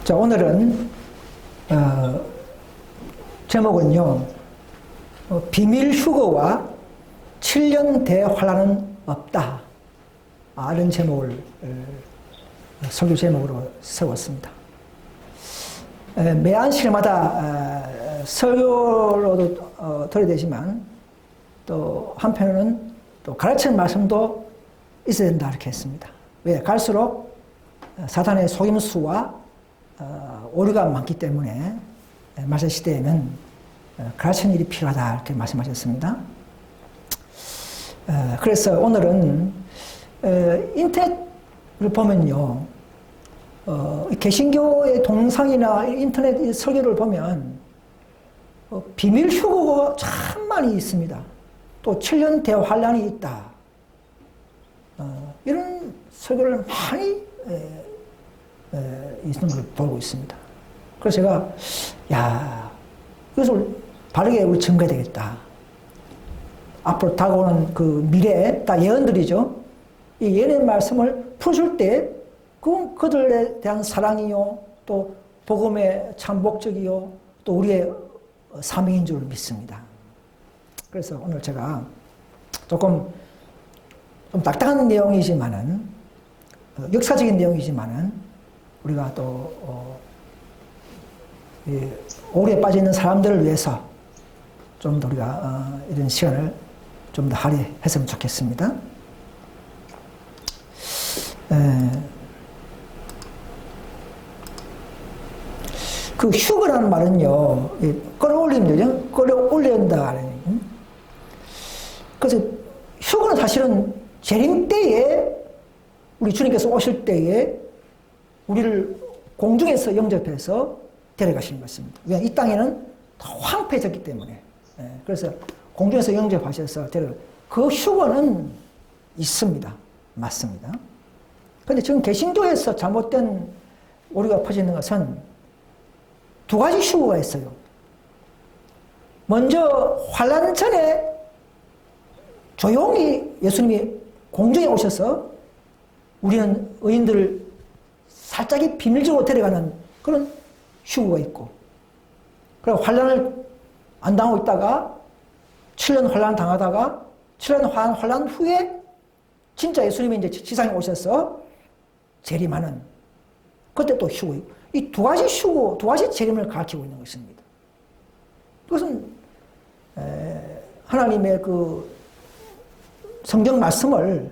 자, 오늘은 제목은요, 비밀 휴거와 7년 대환란은 없다. 이런 제목을 설교 제목으로 세웠습니다. 매 안식일마다 설교로도 들어야 되지만 또 한편으로는 또 가르치는 말씀도 있어야 된다 이렇게 했습니다. 왜? 갈수록 사탄의 속임수와 오류가 많기 때문에 말세 시대에는 가르치는 일이 필요하다 이렇게 말씀하셨습니다. 그래서 오늘은 인터넷을 보면요, 개신교의 동상이나 인터넷 설교를 보면 비밀 휴거가 참 많이 있습니다. 또 7년 대환란이 있다. 이런 설교를 많이 있는 걸 보고 있습니다. 그래서 제가 이것을 바르게 우리 증거해야 되겠다. 앞으로 다가오는 그 미래에 다 예언들이죠. 이 예언의 말씀을 풀어줄 때 그건 그들에 대한 사랑이요, 또 복음의 참 목적이요, 또 우리의 사명인 줄 믿습니다. 그래서 오늘 제가 좀 딱딱한 내용이지만은, 역사적인 내용이지만은, 우리가 또 오류에 빠져 있는 사람들을 위해서 좀 더 우리가 이런 시간을 좀 더 할애했으면 좋겠습니다. 그 휴거라는 말은요, 끌어올림이죠. 끌어올려야 한다. 그래서 휴거는 사실은 재림 때에, 우리 주님께서 오실 때에 우리를 공중에서 영접해서 데려가시는 것입니다. 왜? 이 땅에는 다 황폐해졌기 때문에. 그래서 공중에서 영접하셔서 그 휴거는 있습니다. 맞습니다. 그런데 지금 개신교에서 잘못된 오류가 퍼지는 것은 두 가지 휴거가 있어요. 먼저 환란 전에 조용히 예수님이 공중에 오셔서 우리는 의인들을 살짝이 비밀적으로 데려가는 그런 휴거가 있고, 그리고 환란을 안 당하고 있다가 7년 환란 당하다가 7년 환란 후에 진짜 예수님이 이제 지상에 오셔서 재림하는, 그때 또 휴거. 이 두 가지 휴거, 두 가지 재림을 가르치고 있는 것입니다. 그것은 하나님의 그 성경 말씀을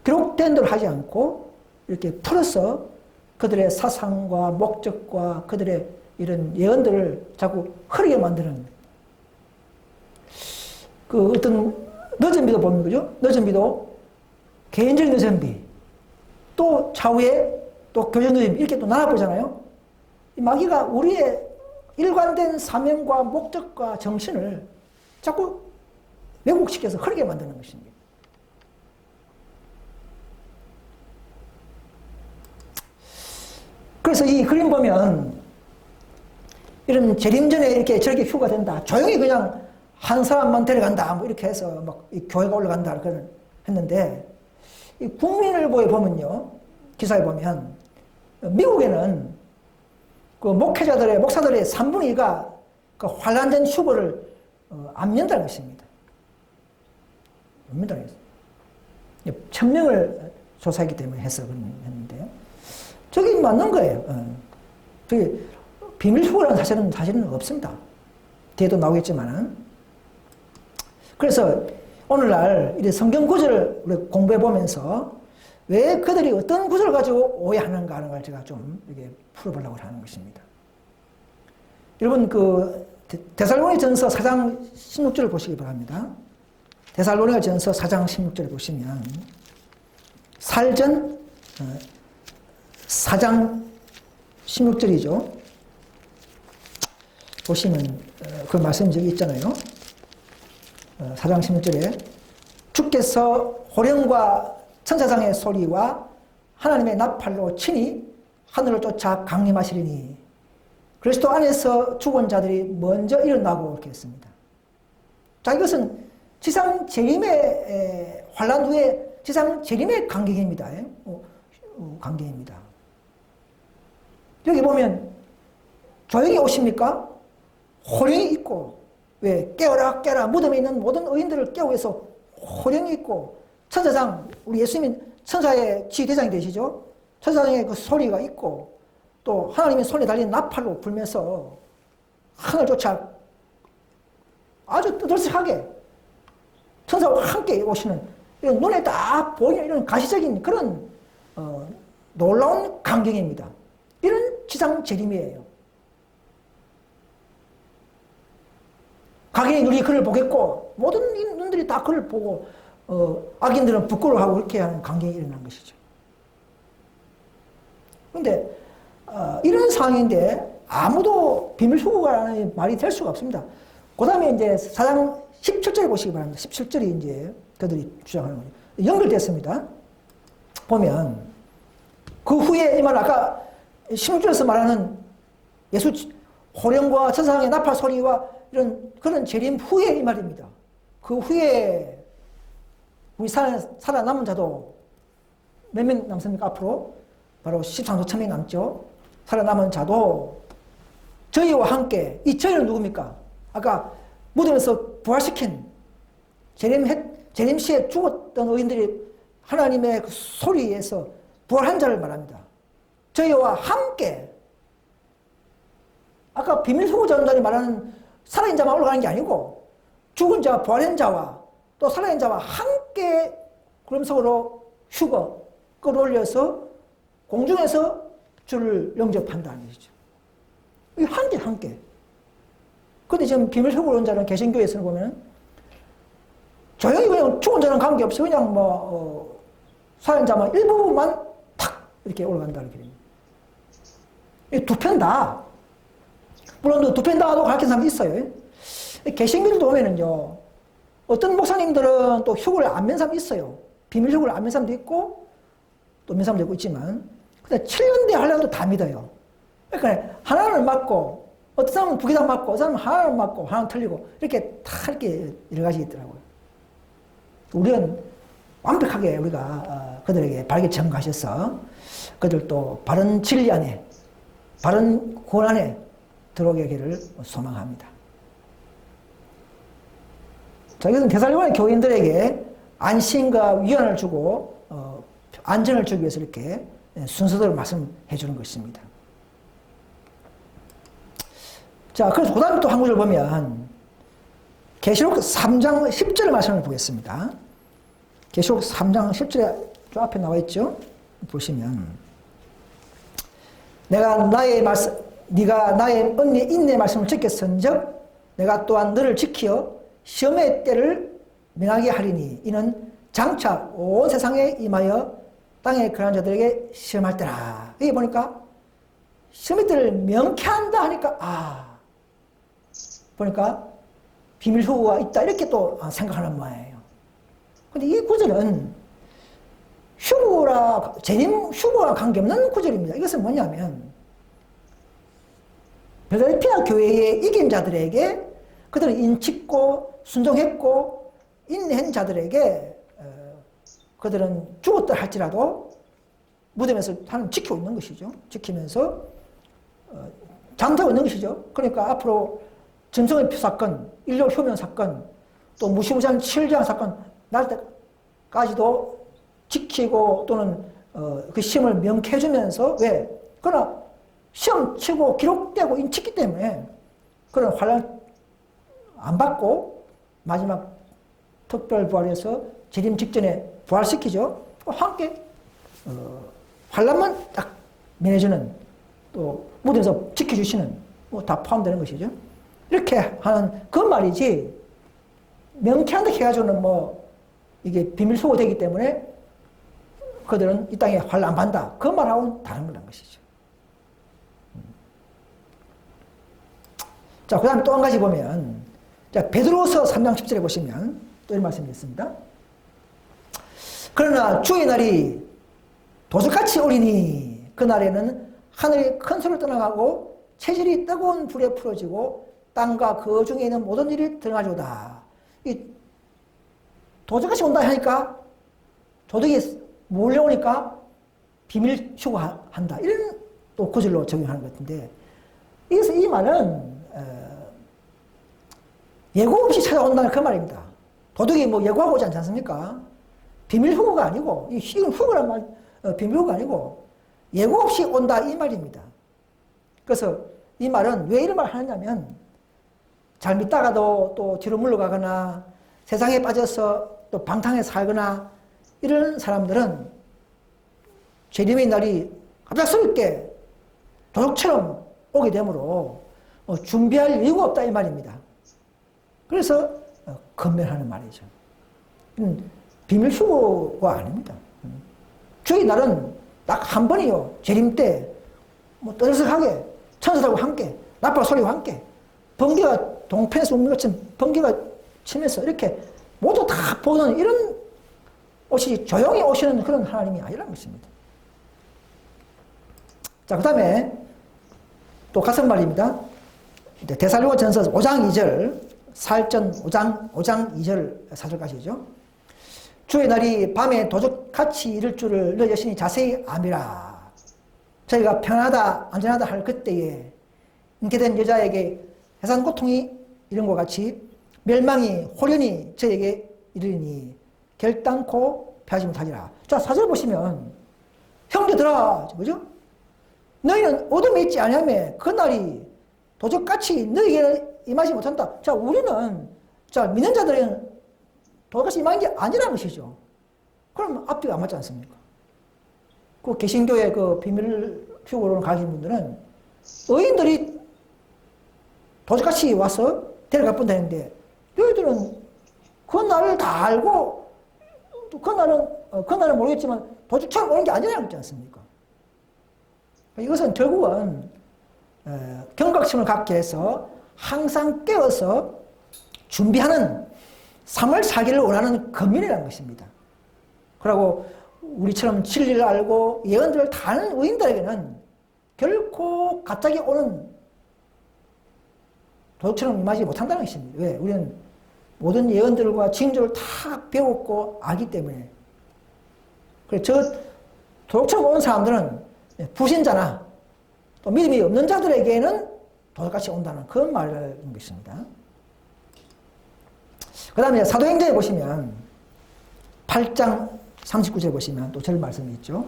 기록된 대로 하지 않고 이렇게 풀어서 그들의 사상과 목적과 그들의 이런 예언들을 자꾸 흐리게 만드는, 그 어떤 늦은비도 보면 그죠? 늦은비도 개인적인 늦은비, 또 차후에 또 교정 늦은비, 이렇게 또 나눠보잖아요. 이 마귀가 우리의 일관된 사명과 목적과 정신을 자꾸 왜곡시켜서 흐리게 만드는 것입니다. 그래서 이 그림 보면 이런 재림 전에 이렇게 저렇게 휴가 된다. 조용히 그냥 한 사람만 데려간다. 뭐 이렇게 해서 막 이 교회가 올라간다. 그런 했는데, 이 국민일보에 보면요, 기사에 보면 미국에는 그 목회자들의, 목사들의 3분의 2가 그 환란된 휴거를 안 민다는 것입니다. 안 민다는 것입니다. 1000명을 조사했기 때문에 해서 했는데요. 저게 맞는 거예요. 저게 비밀 휴거라는 사실은 없습니다. 뒤에도 나오겠지만은. 그래서 오늘날 이 성경 구절을 우리 공부해 보면서 왜 그들이 어떤 구절을 가지고 오해하는가 하는 걸 제가 좀 이렇게 풀어보려고 하는 것입니다. 여러분, 그 데살로니가전서 4장 16절을 보시기 바랍니다. 데살로니가전서 4장 16절을 보시면 살전 4장 16절이죠. 보시면 그 말씀 저기 있잖아요. 4장 16절에 주께서 호령과 천사장의 소리와 하나님의 나팔로 친히 하늘을 쫓아 강림하시리니 그리스도 안에서 죽은 자들이 먼저 일어나고 이렇게 했습니다. 자, 이것은 지상 재림의 환란 후에 지상 재림의 간격입니다. 간격입니다. 여기 보면 조용히 오십니까? 호령이 있고, 왜? 깨어라, 깨라. 무덤에 있는 모든 의인들을 깨우기 위해서 호령이 있고, 천사장, 우리 예수님이 천사의 지휘대장이 되시죠? 천사장의 그 소리가 있고, 또 하나님의 손에 달린 나팔로 불면서 하늘조차 아주 뜨들썩하게 천사와 함께 오시는 이런 눈에 딱 보이는 이런 가시적인 그런 놀라운 광경입니다. 이런 지상 재림이에요. 각인의 눈이 그를 보겠고 모든 눈들이 다 그를 보고 악인들은 부끄러워하고 그렇게 하는 광경이 일어난 것이죠. 그런데 이런 상황인데 아무도 비밀 후보가라는 말이 될 수가 없습니다. 그 다음에 이제 4장 17절에 보시기 바랍니다. 17절이 이제 그들이 주장하는 거예요. 연결됐습니다. 보면 그 후에 이 말 아까 16절에서 말하는 예수 호령과 천사장의 나팔 소리와 이런 그런 재림 후에 이 말입니다. 그 후에 우리 살아남은 자도 몇 명 남습니까? 앞으로 바로 13조 1000명 남죠. 살아남은 자도 저희와 함께, 이 저희는 누굽니까? 아까 무덤에서 부활시킨 재림 시에 죽었던 의인들이 하나님의 그 소리에서 부활한 자를 말합니다. 저희와 함께, 아까 비밀 후보자들이 말하는 살아있는 자만 올라가는 게 아니고 죽은 자, 부활한 자와 또 살아있는 자와 함께 구름석으로 휴거 끌어올려서 공중에서 주를 영접한다는 것이죠. 함께. 근데 지금 비밀 후보자는 개신교에서 보면 조용히 그냥 죽은 자는 관계없이 그냥 살아있는 자만 일부만 탁 이렇게 올라간다는 겁니다. 두 편 다. 물론 두 편 다도 가르치는 사람이 있어요. 개신교들도 보면은요, 어떤 목사님들은 또 휴거를 안 맨 사람도 있어요. 비밀 휴거를 안 맨 사람도 있고, 또 맨 사람도 있지만, 근데 7년대 하려면 다 믿어요. 그러니까 하나는 맞고, 어떤 사람은 두 개 다 맞고, 어떤 사람은 하나는 맞고, 하나는 틀리고, 이렇게 다 이렇게 여러 가지 있더라고요. 우리는 완벽하게 우리가 그들에게 바르게 전가하셔서 그들도 바른 진리 안에, 바른 구원 안에 들어오게 하기를 소망합니다. 자, 이것은 데살로니가 교인들에게 안심과 위안을 주고 안전을 주기 위해서 이렇게 순서대로 말씀해 주는 것입니다. 자, 그래서 그 다음에 또 한 구절 보면 계시록 3장 10절 말씀을 보겠습니다. 계시록 3장 10절에 저 앞에 나와 있죠? 보시면 네가 나의 은혜 인내 말씀을 지켰은즉 내가 또한 너를 지켜 시험의 때를 명하게 하리니 이는 장차 온 세상에 임하여 땅에 거한 자들에게 시험할 때라. 여기 보니까 시험의 때를 명쾌한다 하니까 보니까 비밀 후보가 있다 이렇게 또 생각하는 모양이에요. 근데 이 구절은 재림 휴거와 관계없는 구절입니다. 이것은 뭐냐면 필라델피아 교회의 이긴 자들에게 그들은 인치고 순종했고 인내한 자들에게 그들은 죽었다 할지라도 무덤에서 하나님 지키고 있는 것이죠. 지키면서 장사하고 있는 것이죠. 그러니까 앞으로 전성의 사건, 인류 효명 사건, 또 무시무시한 칠장 사건 날 때까지도 지키고 또는 그 시험을 명쾌해주면서 왜? 그러나 시험 치고 기록되고 인치기 때문에 그런 환난 안 받고 마지막 특별 부활에서 재림 직전에 부활시키죠. 함께 환난만 딱 면해주는 또 무덤에서 지켜주시는 다 포함되는 것이죠. 이렇게 하는 그 말이지 명쾌한데 해가지고는 이게 비밀 소거되기 때문에 그들은 이 땅에 환난 안 받는다. 그 말하고는 다른 거란 것이죠. 자, 그 다음에 또 한 가지 보면, 자, 베드로서 3장 10절에 보시면 또 이런 말씀이 있습니다. 그러나 주의 날이 도적같이 오리니 그날에는 하늘이 큰 소리를 떠나가고 체질이 뜨거운 불에 풀어지고 땅과 그 중에 있는 모든 일이 드러나리로다. 이 도적같이 온다 하니까 도둑이 몰려오니까 비밀 휴거한다. 이런 또 구절로 적용하는 것 같은데, 그래서 이 말은 예고 없이 찾아온다는 그 말입니다. 도둑이 뭐 예고하고 오지 않지 않습니까? 비밀 후보가 아니고, 이건 후보란 말, 비밀 후보가 아니고 예고 없이 온다 이 말입니다. 그래서 이 말은 왜 이런 말을 하느냐면, 잘 믿다가도 또 뒤로 물러가거나 세상에 빠져서 또 방탕에 살거나 이런 사람들은 재림의 날이 갑작스럽게 도둑처럼 오게 되므로 준비할 이유가 없다 이 말입니다. 그래서 건면하는 말이죠. 비밀 휴거가 아닙니다. 주의 날은 딱 한 번이요. 재림 때 뭐 떠들썩하게 천사들과 함께 나팔 소리와 함께 번개가 동편에서 오는 것처럼 번개가 치면서 이렇게 모두 다 보는 이런 옷이 조용히 오시는 그런 하나님이 아니라는 것입니다. 자, 그 다음에 또 같은 말입니다. 데살로니가전서 5장 2절, 사절전 5장 2절 4절까지죠. 주의 날이 밤에 도적같이 이를 줄을 너 여신이 자세히 아미라. 저희가 편하다 안전하다 할 그때에 잉태된 여자에게 해산 고통이 이런 것 같이 멸망이 홀연히 저에게 이르니 결단코 패하지 못하리라. 자, 4절 보시면 형제들아, 그죠? 너희는 어둠에 있지 아니하며 그날이 도적같이 너희에게 임하지 못한다. 자, 우리는 자 믿는 자들은 도적같이 임하는 게 아니라는 것이죠. 그럼 앞뒤가 안 맞지 않습니까? 그 개신교의 그 비밀 휴거로 가신 분들은 의인들이 도적같이 와서 데려갈 뻔되는데 너희들은 그 날을 다 알고 그날은 모르겠지만 도둑처럼 오는 게 아니라고 했지 않습니까? 이것은 결국은 경각심을 갖게 해서 항상 깨어서 준비하는 3월 4기를 원하는 건민이라는 것입니다. 그리고 우리처럼 진리를 알고 예언들을 다 아는 의인들에게는 결코 갑자기 오는 도둑처럼 임하지 못한다는 것입니다. 왜? 우리는 모든 예언들과 징조를 다 배웠고 알기 때문에. 그래서 저 도둑처럼 오는 사람들은 불신자나 또 믿음이 없는 자들에게는 도둑같이 온다는 그런 말인 것입니다. 그 다음에 사도행전에 보시면 8장 39절에 보시면 또 저런 말씀이 있죠.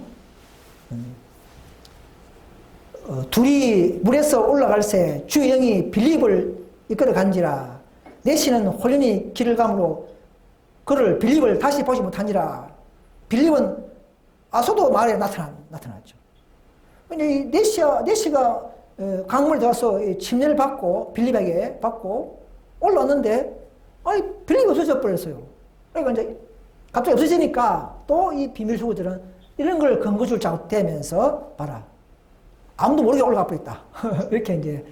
둘이 물에서 올라갈새 주의 영이 빌립을 이끌어 간지라 내 신은 홀연히 길을 감으로 그를 빌립을 다시 보지 못하니라. 빌립은 아소도 마을에 나타났죠. 네시가 강물에 들어가서 침례를 받고 빌립에게 받고 올라왔는데 아니 빌립이 없어져 버렸어요. 그러니까 이제 갑자기 없어지니까 또 이 비밀 휴거들은 이런 걸 근거줄 작대면서 봐라. 아무도 모르게 올라가 버렸다. 이렇게 이제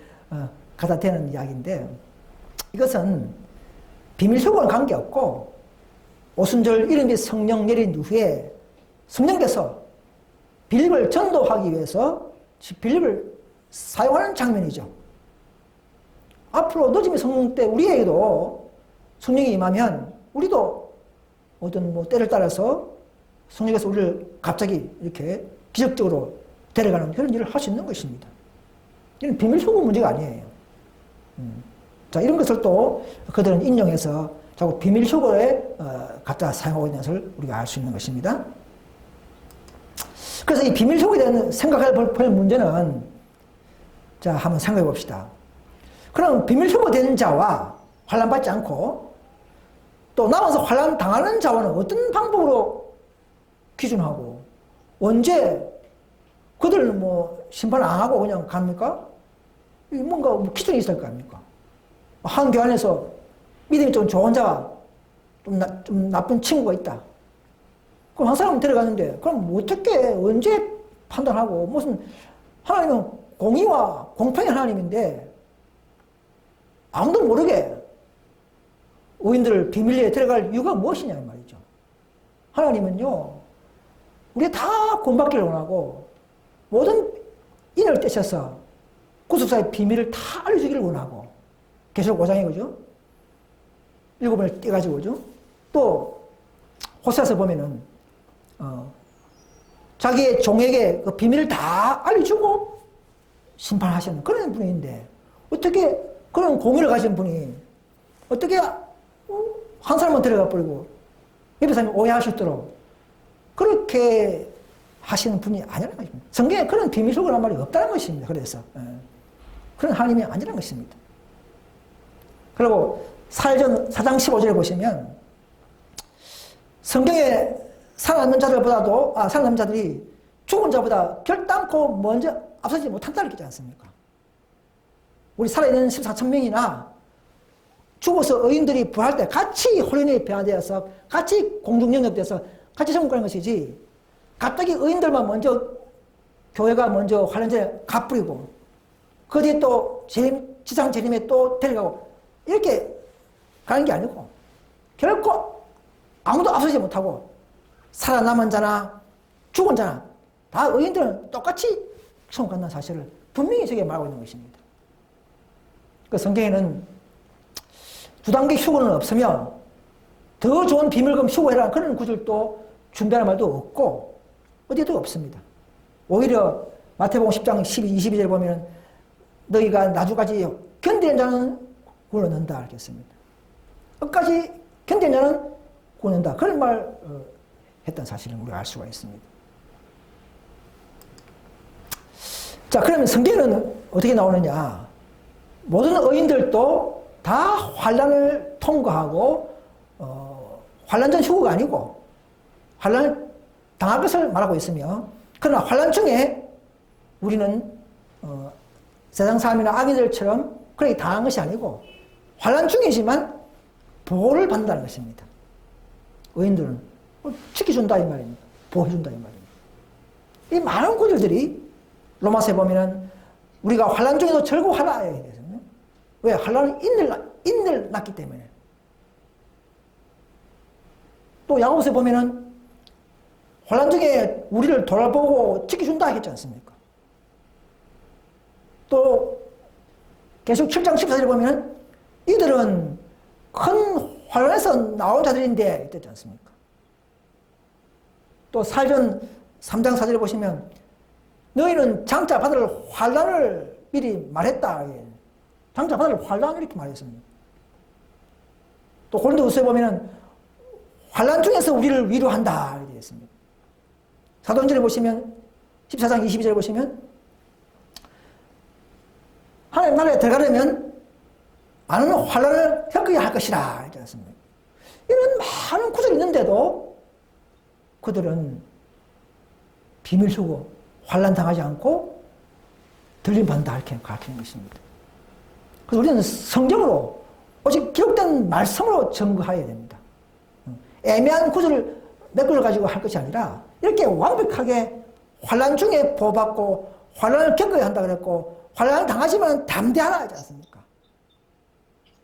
갖다 대는 이야기인데 이것은 비밀 휴거는 관계없고 오순절 이른비 성령 내린 이후에 성령께서 빌립을 전도하기 위해서 빌립을 사용하는 장면이죠. 앞으로 늦음의 성령 때 우리에게도 성령이 임하면 우리도 어떤 뭐 때를 따라서 성령께서 우리를 갑자기 이렇게 기적적으로 데려가는 그런 일을 할 수 있는 것입니다. 이건 비밀 휴거 문제가 아니에요. 자, 이런 것을 또 그들은 인용해서 자꾸 비밀 휴거에 갖다 사용하고 있는 것을 우리가 알 수 있는 것입니다. 그래서 이 비밀 휴거에 대한 생각할 볼 문제는 자, 한번 생각해 봅시다. 그럼 비밀 휴거된 자와 환난 받지 않고 또 남아서 환난 당하는 자와는 어떤 방법으로 기준하고 언제 그들은 뭐 심판 안 하고 그냥 갑니까? 뭔가 뭐 기준이 있을 거 아닙니까? 한 교환에서 믿음이 좀 좋은 자와 좀 나쁜 친구가 있다. 그럼 한 사람 데려가는데 그럼 어떻게 언제 판단하고 무슨 하나님은 공의와 공평의 하나님인데 아무도 모르게 의인들을 비밀리에 데려갈 이유가 무엇이냐 말이죠. 하나님은요 우리 다 구원받기를 원하고 모든 인을 떼셔서 구속사의 비밀을 다 알려주기를 원하고 계시록 5장에 그죠? 7번을 떼가지고 그죠? 또 호세아서 보면은 자기의 종에게 그 비밀을 다 알려주고 심판하시는 그런 분인데 어떻게 그런 공의를 가진 분이 어떻게 한 사람만 데려가 버리고 옆에 사람이 오해할 수 있도록 그렇게 하시는 분이 아니라는 것입니다. 성경에 그런 비밀속이라는 말이 없다는 것입니다. 그래서 그런 하나님이 아니라는 것입니다. 그리고 사전 4장 15절에 보시면 성경에 살아남는 자들이 죽은 자보다 결단코 먼저 앞서지 못한다는 게 있지 않습니까? 우리 살아있는 14천 명이나 죽어서 의인들이 부활할 때 같이 홀연히 배화되어서 같이 공중영접돼서 같이 천국 가는 것이지 갑자기 의인들만 먼저 교회가 먼저 환란전에 갚부리고 그 뒤에 또 지상 재림에 또 데려가고 이렇게 가는 게 아니고 결코 아무도 앞서지 못하고 살아남은 자나 죽은 자나 다 의인들은 똑같이 천국 간다는 사실을 분명히 저게 말하고 있는 것입니다. 그 성경에는 두 단계 휴거는 없으며 더 좋은 비밀금 휴거해라 그런 구절도 준비하는 말도 없고 어디에도 없습니다. 오히려 마태복음 10장 22절에 보면 너희가 나주까지 견디는 자는 구원을 얻는다 하겠습니다. 끝까지 견디는 자는 구원을 얻는다. 그런 말 했던 사실을 우리가 알 수가 있습니다. 자, 그러면 성경에는 어떻게 나오느냐? 모든 의인들도 다 환란을 통과하고 환란전 휴거가 아니고 환란을 당할 것을 말하고 있으며 그러나 환란 중에 우리는 세상 사람이나 악인들처럼 그렇게 당한 것이 아니고 환란 중이지만 보호를 받는다는 것입니다. 의인들은 지켜준다 이 말입니다. 보호해준다 이 말입니다. 이 많은 구절들이 로마서에 보면은 우리가 환란 중에도 절구하라 해야 되거든요. 왜? 환란은 인내를 낳기 때문에. 또 야고보서에 보면은 환란 중에 우리를 돌아보고 지켜준다 했지 않습니까? 또 계속 7장 14절에 보면 이들은 큰 환란에서 나온 자들인데 이랬지 않습니까? 또 사전 3장 4절에 보시면 너희는 장차 받을 환란을 미리 말했다. 장차 받을 환란을 이렇게 말했습니다. 또 고린도후서에 보면 환란 중에서 우리를 위로한다 이렇게 되어 있습니다. 사도행전에 보시면 14장 22절에 보시면 하나님 나라에 들어가려면 많은 환란을 겪어야 할 것이라 이렇게 했습니다. 이런 많은 구절이 있는데도 그들은 비밀 휴거 환란 당하지 않고 들림받는다 이렇게 가르치는 것입니다. 그래서 우리는 성경으로 오직 기록된 말씀으로 증거해야 됩니다. 애매한 구절을 몇 구절 가지고 할 것이 아니라 이렇게 완벽하게 환란 중에 보호받고 환란을 겪어야 한다 그랬고 환란을 당하지만 담대하라 하지 않습니까?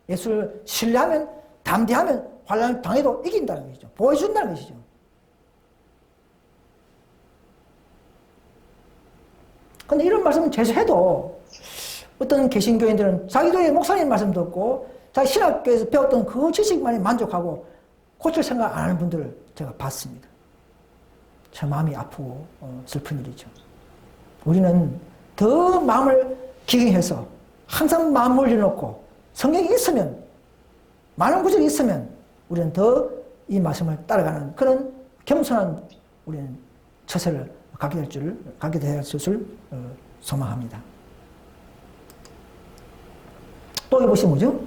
예수를 신뢰하면 담대하면 환란을 당해도 이긴다는 것이죠. 보여준다는 것이죠. 근데 이런 말씀을 제시해도 어떤 개신교인들은 자기들의 목사님 말씀 듣고 자기 신학교에서 배웠던 그 지식만에 만족하고 고칠 생각 안 하는 분들을 제가 봤습니다. 참 마음이 아프고 슬픈 일이죠. 우리는 더 마음을 기경해서 항상 마음을 열어놓고 성경이 있으면 많은 구절이 있으면 우리는 더 이 말씀을 따라가는 그런 겸손한 우리는 처세를 갖게 될 것을 소망합니다. 또 여기 보시면 뭐죠?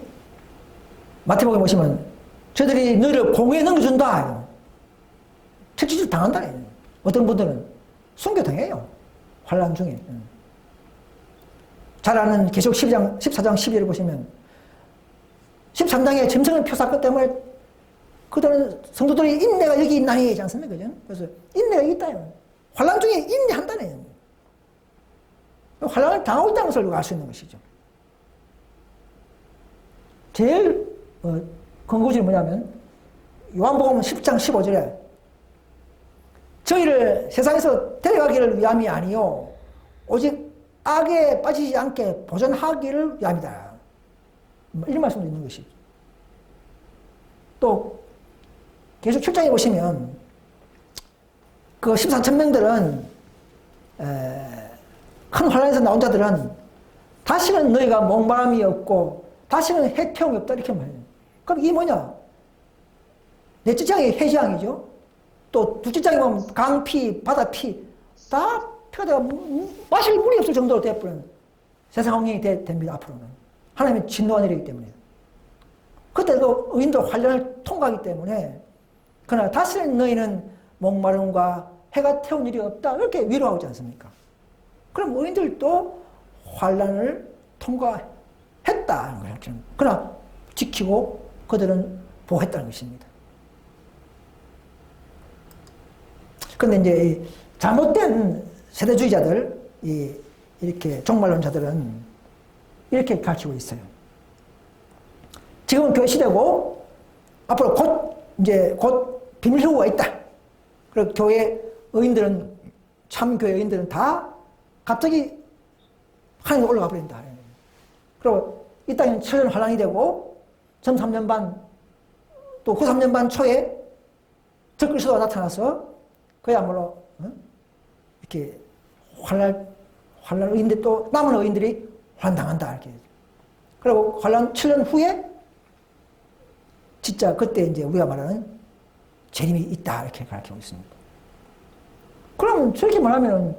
마태복음에 보시면 저들이 너희를 공회에 넘겨준다. 채찍질 당한다. 어떤 분들은 순교당해요. 환란 중에. 잘 아는 계시록 14장 12절을 보시면 13장의 짐승의 표 사건 때문에 그들은 성도들이 인내가 여기 있나니 하지 않습니까? 그죠? 그래서 인내가 여기 있다. 환란 중에 인내한다네. 환란을 당하고 있다는 것을 알 수 있는 것이죠. 제일 근거질이 뭐냐면 요한복음 10장 15절에 저희를 세상에서 데려가기를 위함이 아니요 오직 악에 빠지지 않게 보존하기를 위함이다. 이런 말씀도 있는 것이죠. 또 계속 7장에 보시면 그 14천 명들은 큰 큰 환란에서 나온 자들은 다시는 너희가 목마름이 없고 다시는 해태움이 없다 이렇게 말해요. 그럼 이게 뭐냐? 넷째 장이 해지장이죠. 또 둘째 장이 보면 강피, 바다피 다 피가 되가 마실 물이 없을 정도로 되어버리는 세상 환경이 됩니다. 앞으로는 하나님의 진노가 내리기 때문에. 그때 그 의인들 환란을 통과하기 때문에 그러나 다시는 너희는 목마름과 해가 태운 일이 없다 이렇게 위로하지 않습니까? 그럼 의인들도 환란을 통과했다는 거예요. 그러나 지키고 그들은 보호했다는 것입니다. 그런데 이제 잘못된 세대주의자들, 이렇게 종말론자들은 이렇게 가르치고 있어요. 지금은 교회 시대고 앞으로 곧 비밀휴거가 있다. 그리고 교회 의인들은 참 교회 의인들은 다 갑자기 하늘에 올라가 버린다. 그리고 이 땅에는 7년 환란이 되고 전 3년 반 또 그 3년 반 초에 적그리스도가 나타나서 그야말로 이렇게 환란 의인들 또 남은 의인들이 환당한다 이렇게. 그리고 환란 7년 후에 진짜 그때 이제 우리가 말하는 재림이 있다 이렇게 가르치고 있습니다. 그럼 저렇게 말하면은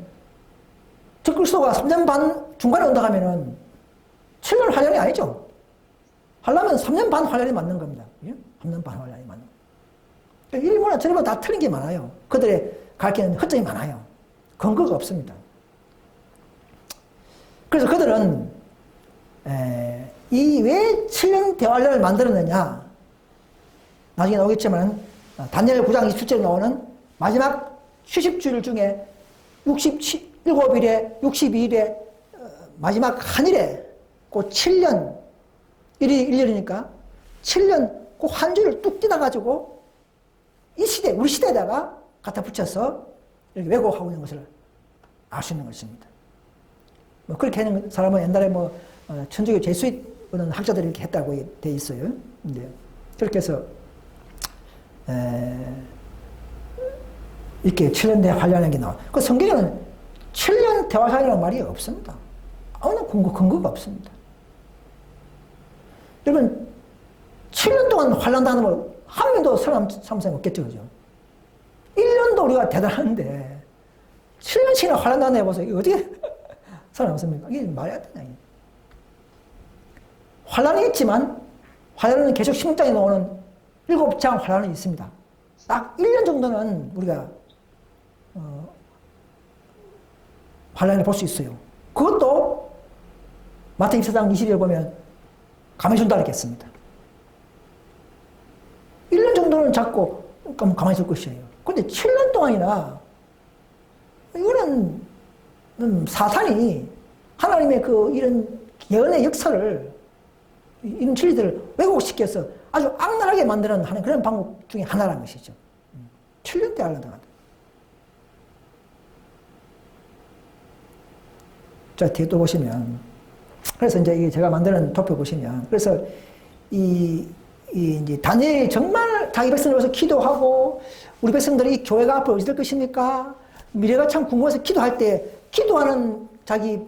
적그리스도가 3년 반 중간에 온다 하면은 7년 환란이 아니죠. 하려면 3년 반 환란이 맞는 겁니다. 3년 반 환란이 맞는 겁니다. 일본이나 저리보다 다 틀린 게 많아요. 그들의 가르치는 허점이 많아요. 근거가 없습니다. 그래서 그들은 이 왜 7년 대환란을 만들었느냐 나중에 나오겠지만 다니엘 9장 27절에 나오는 마지막 휴식주일 중에 67일에 62일에 마지막 한일에 그 7년 1년이니까 7년 그 한 주를 뚝 떼어가지고 이 시대 우리 시대에다가 갖다 붙여서 이렇게 왜곡하고 있는 것을 알 수 있는 것입니다. 뭐 그렇게 하는 사람은 옛날에 뭐 천주교 제수이트는 학자들이 이렇게 했다고 돼 있어요. 근데 그렇게 해서 이렇게 7년 대환란이라는 게 나와. 그 성경에는 7년 대환란이라는 말이 없습니다. 아무나 근거가 없습니다. 여러분 7년 동안 환란당하는 걸 한 명도 사람 없겠죠, 그죠? 1년도 우리가 대단한데 7년씩이나 환란당하는 해보세요. 어떻게 사람 없습니까? 이게 말이 안 되냐. 환란이 있지만 환란은 계속 신명장에 나오는 7장 환란이 있습니다. 딱 1년 정도는 우리가 환란을 볼 수 있어요. 그것도 마태복음 24장 20절 보면 가만히 준다 그랬습니다. 1년 정도는 잡고 가만히 있을 것이에요. 그런데 7년 동안이나 이거는 사탄이 하나님의 그 이런 예언의 역사를 이런 진리들을 왜곡시켜서 아주 악랄하게 만드는 하는 그런 방법 중에 하나라는 것이죠. 7년 때 알려당한다. 자, 뒤에 또 보시면 그래서 이제 이게 제가 만드는 도표 보시면 그래서 이제 다니엘이 정말 자기 백성을 위해서 기도하고 우리 백성들이 교회가 앞으로 어찌 될 것입니까? 미래가 참 궁금해서 기도할 때 기도하는 자기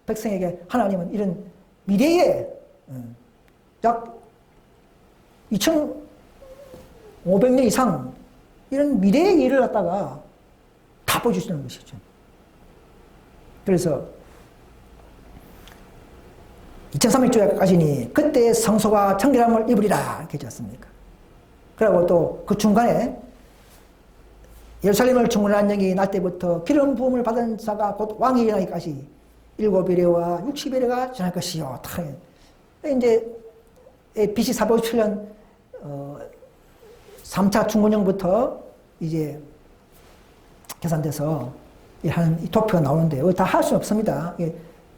백성에게 하나님은 이런 미래에 약 2500년 이상 이런 미래의 일을 갖다가 다 보여주시는 것이죠. 그래서 2300주까지니 그때 성소가 청결함을 입으리라 이렇게 했지 않습니까? 그리고 또 그 중간에 예루살렘을 중건하는 영이 날 때부터 기름 부음을 받은 자가 곧 왕이 일어나기까지 7일에와 60일에가 지날 것이요. 이제 BC 457년 3차 중건령부터 이제 계산돼서 이 도표가 나오는데 다 할 수는 없습니다.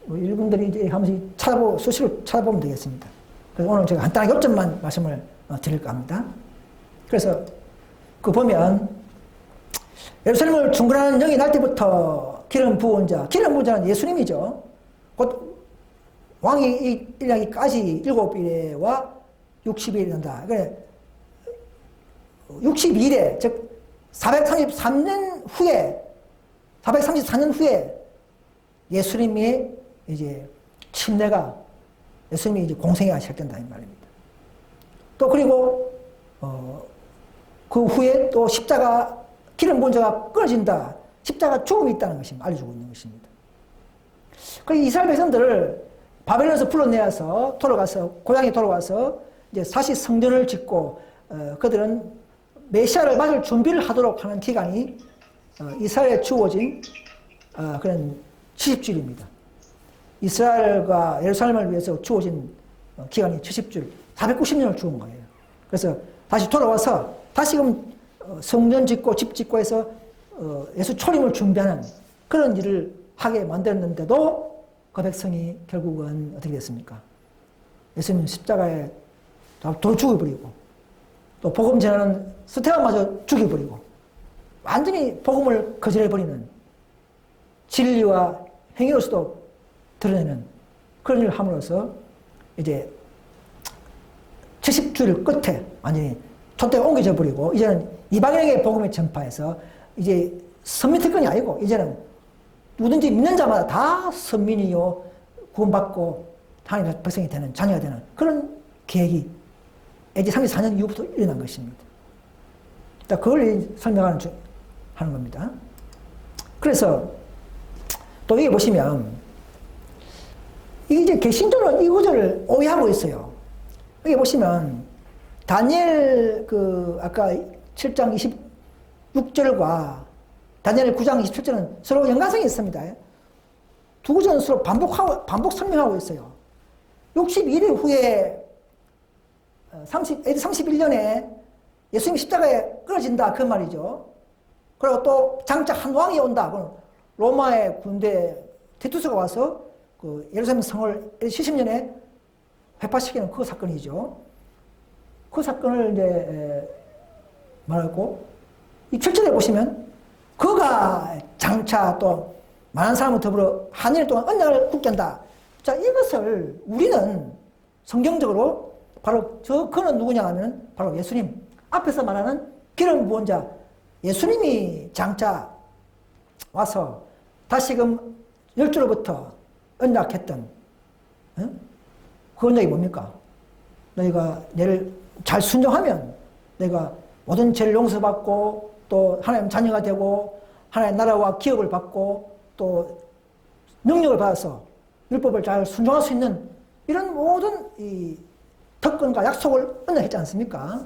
여러분들이 이제 하면서 수시로 찾아보면 되겠습니다. 그래서 오늘 제가 간단하게 요점만 말씀을 드릴까 합니다. 그래서 그 보면 예루살렘을 중건하는 영이 날 때부터 기름 부은 자는 예수님이죠. 곧 왕이 일하기까지 7일에와 60일이 된다. 그래 62일에 즉 434년 후에 예수님의 이제 침례가, 예수님이 이제 공생애가 시작된다, 이 말입니다. 또 그리고, 그 후에 또 십자가, 기름 부은 자가 끊어진다. 십자가 죽음이 있다는 것이 알려주고 있는 것입니다. 그래서 이스라엘 백성들을 바벨론에서 불러내어서 돌아가서, 고향에 돌아와서 이제 다시 성전을 짓고, 그들은 메시아를 맞을 준비를 하도록 하는 기간이 이스라엘에 주어진 그런 70주일입니다. 이스라엘과 예루살렘을 위해서 주어진 기간이 70주일, 490년을 주은 거예요. 그래서 다시 돌아와서 다시금 성전 짓고 집 짓고 해서 예수 초림을 준비하는 그런 일을 하게 만들었는데도 그 백성이 결국은 어떻게 됐습니까? 예수님 십자가에 돌 죽여버리고 또 복음 전하는 스테반마저 죽여버리고 완전히 복음을 거절해버리는 진리와 행위로서도 드러내는 그런 일을 함으로써 이제 70주일 끝에 완전히 촛대가 옮겨져 버리고 이제는 이방인에게 복음을 전파해서 이제 선민 특권이 아니고 이제는 누구든지 믿는 자마다 다 선민이요 구원받고 하나님의 백성이 되는 자녀가 되는 그런 계획이 AD 34년 이후부터 일어난 것입니다. 그걸 설명하는 겁니다. 그래서 또 여기 보시면 이게 이제 개신교는 이 구절을 오해하고 있어요. 여기 보시면 다니엘 아까 7장 26절과 다니엘 9장 27절은 서로 연관성이 있습니다. 두 구절은 서로 반복 설명하고 있어요. 62일 후에 AD 31년에 예수님 십자가에 끊어진다 그 말이죠. 그리고 또 장차 한 왕이 온다. 로마의 군대 티투스가 와서 그 예루살렘 성을 70년에 회파시키는 그 사건이죠. 그 사건을 이제 말하고 이 7절에 보시면 그가 장차 또 많은 사람을 더불어 한일 동안 언약을 굳게 한다. 자, 이것을 우리는 성경적으로 바로 그는 누구냐 하면 바로 예수님. 앞에서 말하는 기름 부은 자 예수님이 장차 와서 다시금 열주로부터 언약했던 그 언약이 뭡니까? 너희가 얘를 잘 순종하면 내가 모든 죄를 용서받고 또 하나님 자녀가 되고 하나님 나라와 기업을 받고 또 능력을 받아서 율법을 잘 순종할 수 있는 이런 모든 이 특권과 약속을 언약했지 않습니까?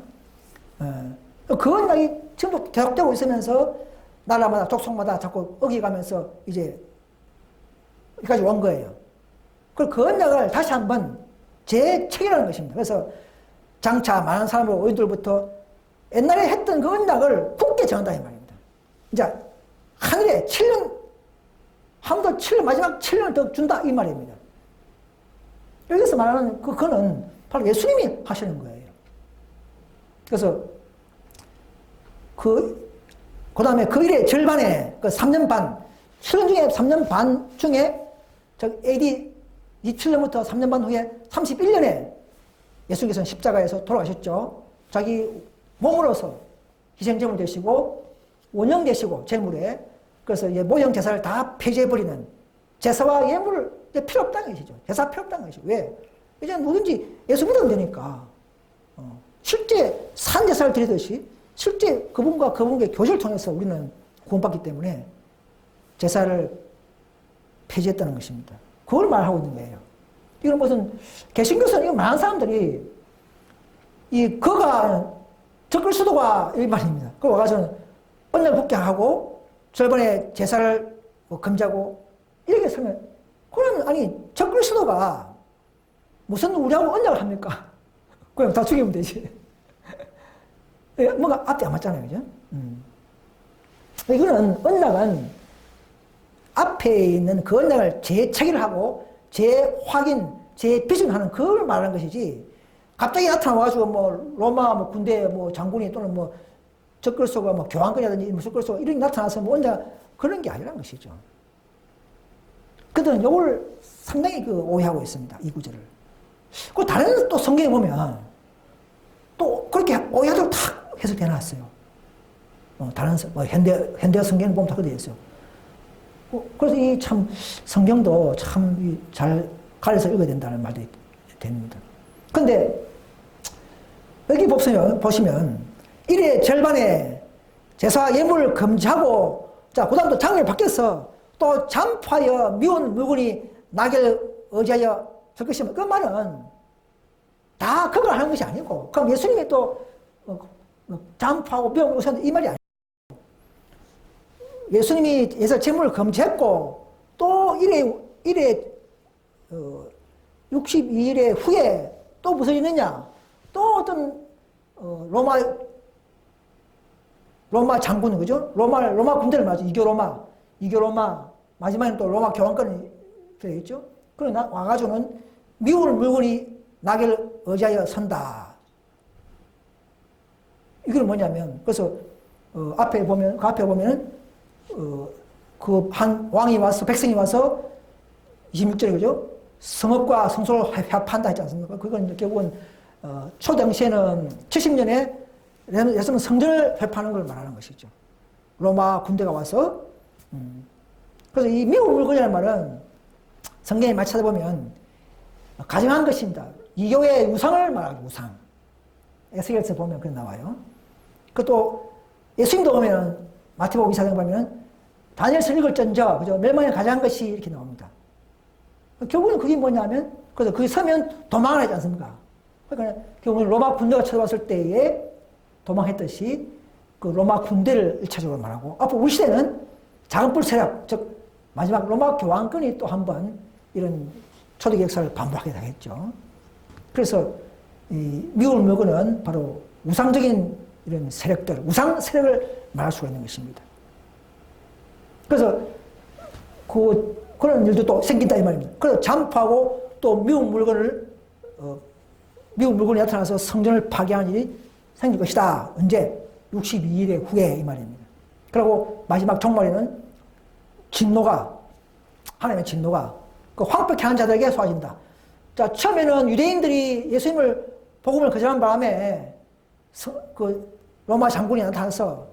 그 언약이 지금도 계속되고 있으면서 나라마다 족속마다 자꾸 어기가면서 이제 여기까지 온 거예요. 그리고 그 언약을 다시 한번 재체결하는 것입니다. 그래서 장차 많은 사람을 오인들부터 옛날에 했던 그 언약을 굳게 정한다 이 말입니다. 이제 하늘에 7년 한번더 7년 마지막 7년을 더 준다 이 말입니다. 여기서 말하는 그거는 바로 예수님이 하시는 거예요. 그래서 그 다음에 그 일의 절반에 그 3년 반 7년 중에 3년 반 중에 AD 27년부터 3년 반 후에 31년에 예수님께서는 십자가에서 돌아가셨죠. 자기 몸으로서 희생제물 되시고 원형 되시고 제물에 그래서 모형 제사를 다 폐지해버리는 제사와 예물을 이제 필요 없다는 것이죠. 제사 필요 없다는 것이죠. 왜? 이제 누군지 예수 믿으면 되니까 실제 산 제사를 드리듯이 실제 그분과 그분의 교제를 통해서 우리는 구원받기 때문에 제사를 폐지했다는 것입니다. 그걸 말하고 있는 거예요. 이건 무슨 개신교서는 이거 많은 사람들이 그가 적그리스도가 이 말입니다. 그 와가지고 언약 굳게 하고 절반에 제사를 금지하고 이렇게 설명. 그러면 아니 적그리스도가 무슨 우리하고 언약을 합니까? 그냥 다 죽이면 되지. 뭔가 앞뒤 안 맞잖아요, 그죠? 이거는 언약은 앞에 있는 그 언약을 재체결하고 재확인, 재비준하는 그걸 말하는 것이지. 갑자기 나타나가지고 로마 군대 장군이 또는 적그리스도가 교황권이라든지 적그리스도가 이런 게 나타나서 언약 그런 게 아니라는 것이죠. 그들은 이걸 상당히 오해하고 있습니다. 이 구절을. 그 다른 또 성경에 보면 또 그렇게 오해하도록 탁 해석해 놨어요. 다른 현대 성경 보면 다 그렇게 되어 있어요. 그래서 이 참 성경도 참 잘 가려서 읽어야 된다는 말도 됩니다. 근데 여기 보시면 일의 절반에 제사 예물을 금지하고 자 그다음 또 장면이 바뀌어서 또 잠파하여 미운 물건이 나를 의지하여 설 것이면 그 말은 다 그걸 하는 것이 아니고 그럼 예수님이 또 잠파하고 미운 물건을 이 말이 아니고 예수님이 예사 제물을 금지했고 또 62일에 후에 또 무슨 일이 있느냐? 또 어떤 로마 장군 그죠? 로마 군대를 맞아 이교 로마 마지막에는 또 로마 교황권이 되겠죠? 그래 와가지고는 미울 물건이 나를 의지하여 선다. 이건 뭐냐면 그래서 앞에 보면은 그 한 왕이 와서 백성이 와서 26절에 그죠? 성읍과 성소를 회합한다 했지 않습니까? 그건 결국은 초당시에는 70년에 예수님은 성전을 회합하는 걸 말하는 것이죠. 로마 군대가 와서 그래서 이 미국 물건이라는 말은 성경에 많이 찾아보면 가정한 것입니다. 이교의 우상을 말하죠. 우상. 에스겔서 보면 그게 나와요. 그것도 예수님도 보면 마태복음 2장 보면 다니엘서 읽을전저 그죠? 멸망에 가져간 것이 이렇게 나옵니다. 결국은 그게 뭐냐면 그래서 그게 서면 도망을 하지 않습니까? 그러니까 결국은 로마 군대가 쳐들어왔을 때에 도망했듯이 그 로마 군대를 1차적으로 말하고 앞으로 우리 시대는 작은 뿔 세력 즉 마지막 로마 교황권이 또 한 번 이런 초대교회 역사를 반복하게 되겠죠. 그래서 이 미울 물건은 바로 우상적인 이런 세력들, 우상 세력을 말할 수가 있는 것입니다. 그래서 그런 일도 또 생긴다 이 말입니다. 그래서 잠파하고 또 미운 물건이 나타나서 성전을 파괴하는 일이 생길 것이다. 언제? 62일의 후에 이 말입니다. 그리고 마지막 종말에는 하나님의 진노가 그 황폐케 하는 자들에게 쏟아진다. 자, 처음에는 유대인들이 예수님을 복음을 거절한 바람에 그 로마 장군이 나타나서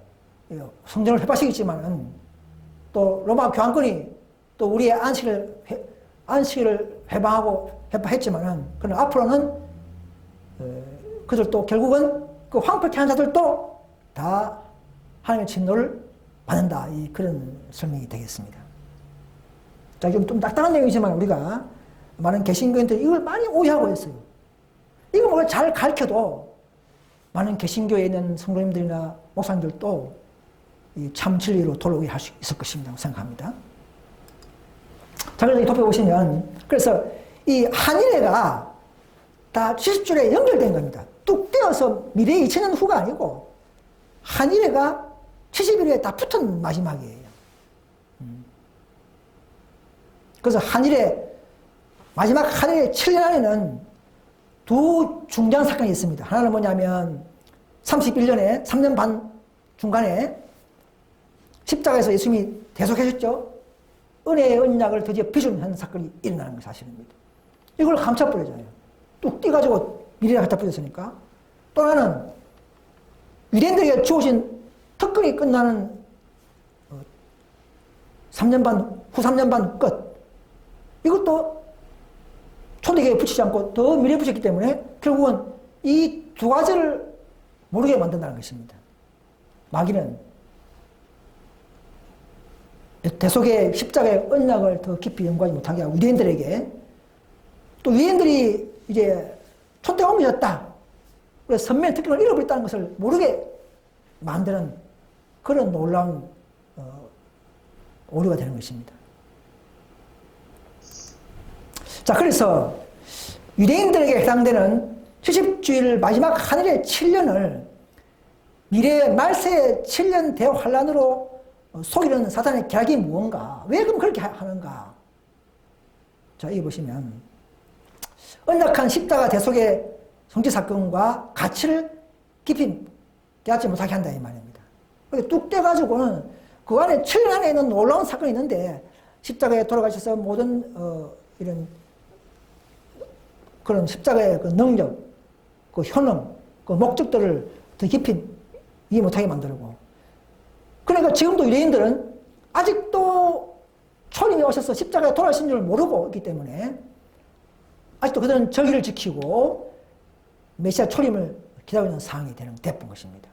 성전을 회파시켰지만은 또 로마 교황권이 또 우리의 안식일을 회파했지만은 그러나 앞으로는 그들도 결국은 그 황폐케 한 자들도 다 하나님의 진노를 받는다. 그런 설명이 되겠습니다. 자, 좀 딱딱한 내용이지만 우리가 많은 개신교인들이 이걸 많이 오해하고 있어요. 이거 뭐 잘 가르쳐도 많은 개신교에 있는 성도님들이나 목사님들도 이 참 진리로 돌아오게 할 수 있을 것입니다. 생각합니다. 자, 그래서 이 도표 보시면 그래서 이 한일회가 다 70줄에 연결된 겁니다. 뚝 떼어서 미래 2000년 후가 아니고 한일회가 70일에 다 붙은 마지막이에요. 그래서 마지막 한일회 7년 안에는 두 중대한 사건이 있습니다. 하나는 뭐냐면 31년에 3년 반 중간에 십자가에서 예수님이 대속하셨죠. 은혜의 언약을 드디어 비준하는 사건이 일어나는 것이 사실입니다. 이걸 감춰버리잖아요. 뚝 떼가지고 미래를 갖다 버렸으니까. 또 하나는 유대인들에게 주어진 특권이 끝나는 3년 반, 후 3년 반 끝. 이것도 초대교회에 붙이지 않고 더 미래에 붙였기 때문에 결국은 이 두 가지를 모르게 만든다는 것입니다. 마귀는 대속의 십자가의 언약을 더 깊이 연구하지 못하게 하고 유대인들에게 또 유대인들이 이제 촛대가 옮겨졌다. 그래서 선명의 특권을 잃어버렸다는 것을 모르게 만드는 그런 놀라운 오류가 되는 것입니다. 자, 그래서 유대인들에게 해당되는 70주일 마지막 하늘의 7년을 미래의 말세의 7년 대환란으로 속이는 사탄의 계략이 무언가? 왜 그럼 그렇게 하는가? 자, 여기 보시면 언약한 십자가 대속의 성취 사건과 가치를 깊이 깨닫지 못하게 한다 이 말입니다. 뚝 떼가지고는 그 안에 7년 안에 있는 놀라운 사건이 있는데 십자가에 돌아가셔서 모든 이런 그런 십자가의 그 능력, 그 효능, 그 목적들을 더 깊이 이해 못하게 만들고 그러니까 지금도 유대인들은 아직도 초림이 오셔서 십자가에 돌아가신 줄 모르고 있기 때문에 아직도 그들은 절기를 지키고 메시아 초림을 기다리고 있는 상황이 돼본 것입니다.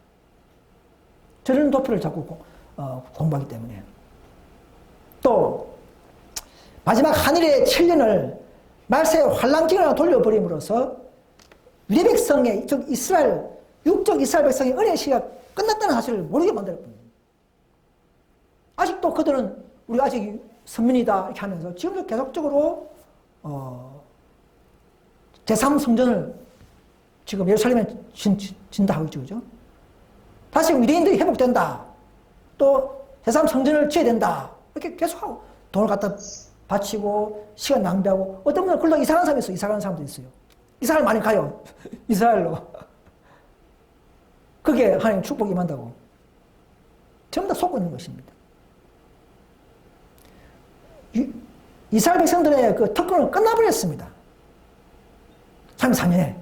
저런 도표를 자꾸 공부하기 때문에. 또 마지막 하늘의 7년을 말세의 환란기간으로 돌려버림으로써 유대 백성의, 즉 이스라엘, 육적 이스라엘 백성의 은혜의 시기가 끝났다는 사실을 모르게 만들었습니다. 아직도 그들은 우리 아직 선민이다 이렇게 하면서 지금도 계속적으로 제3성전을 지금 예루살렘에 진다 하고 있죠. 그죠? 다시 유대인들이 회복된다. 또 제3성전을 지어야 된다. 이렇게 계속하고 돈을 갖다 바치고 시간 낭비하고 어떤 분은 그걸로 이사 가는 사람이 있어요. 이사 가는 사람도 있어요. 이사를 많이 가요. 이스라엘로. 그게 하나님 축복이 임한다고. 전부 다 속고 있는 것입니다. 이스라엘 백성들의 그 특권은 끝나버렸습니다. 34년에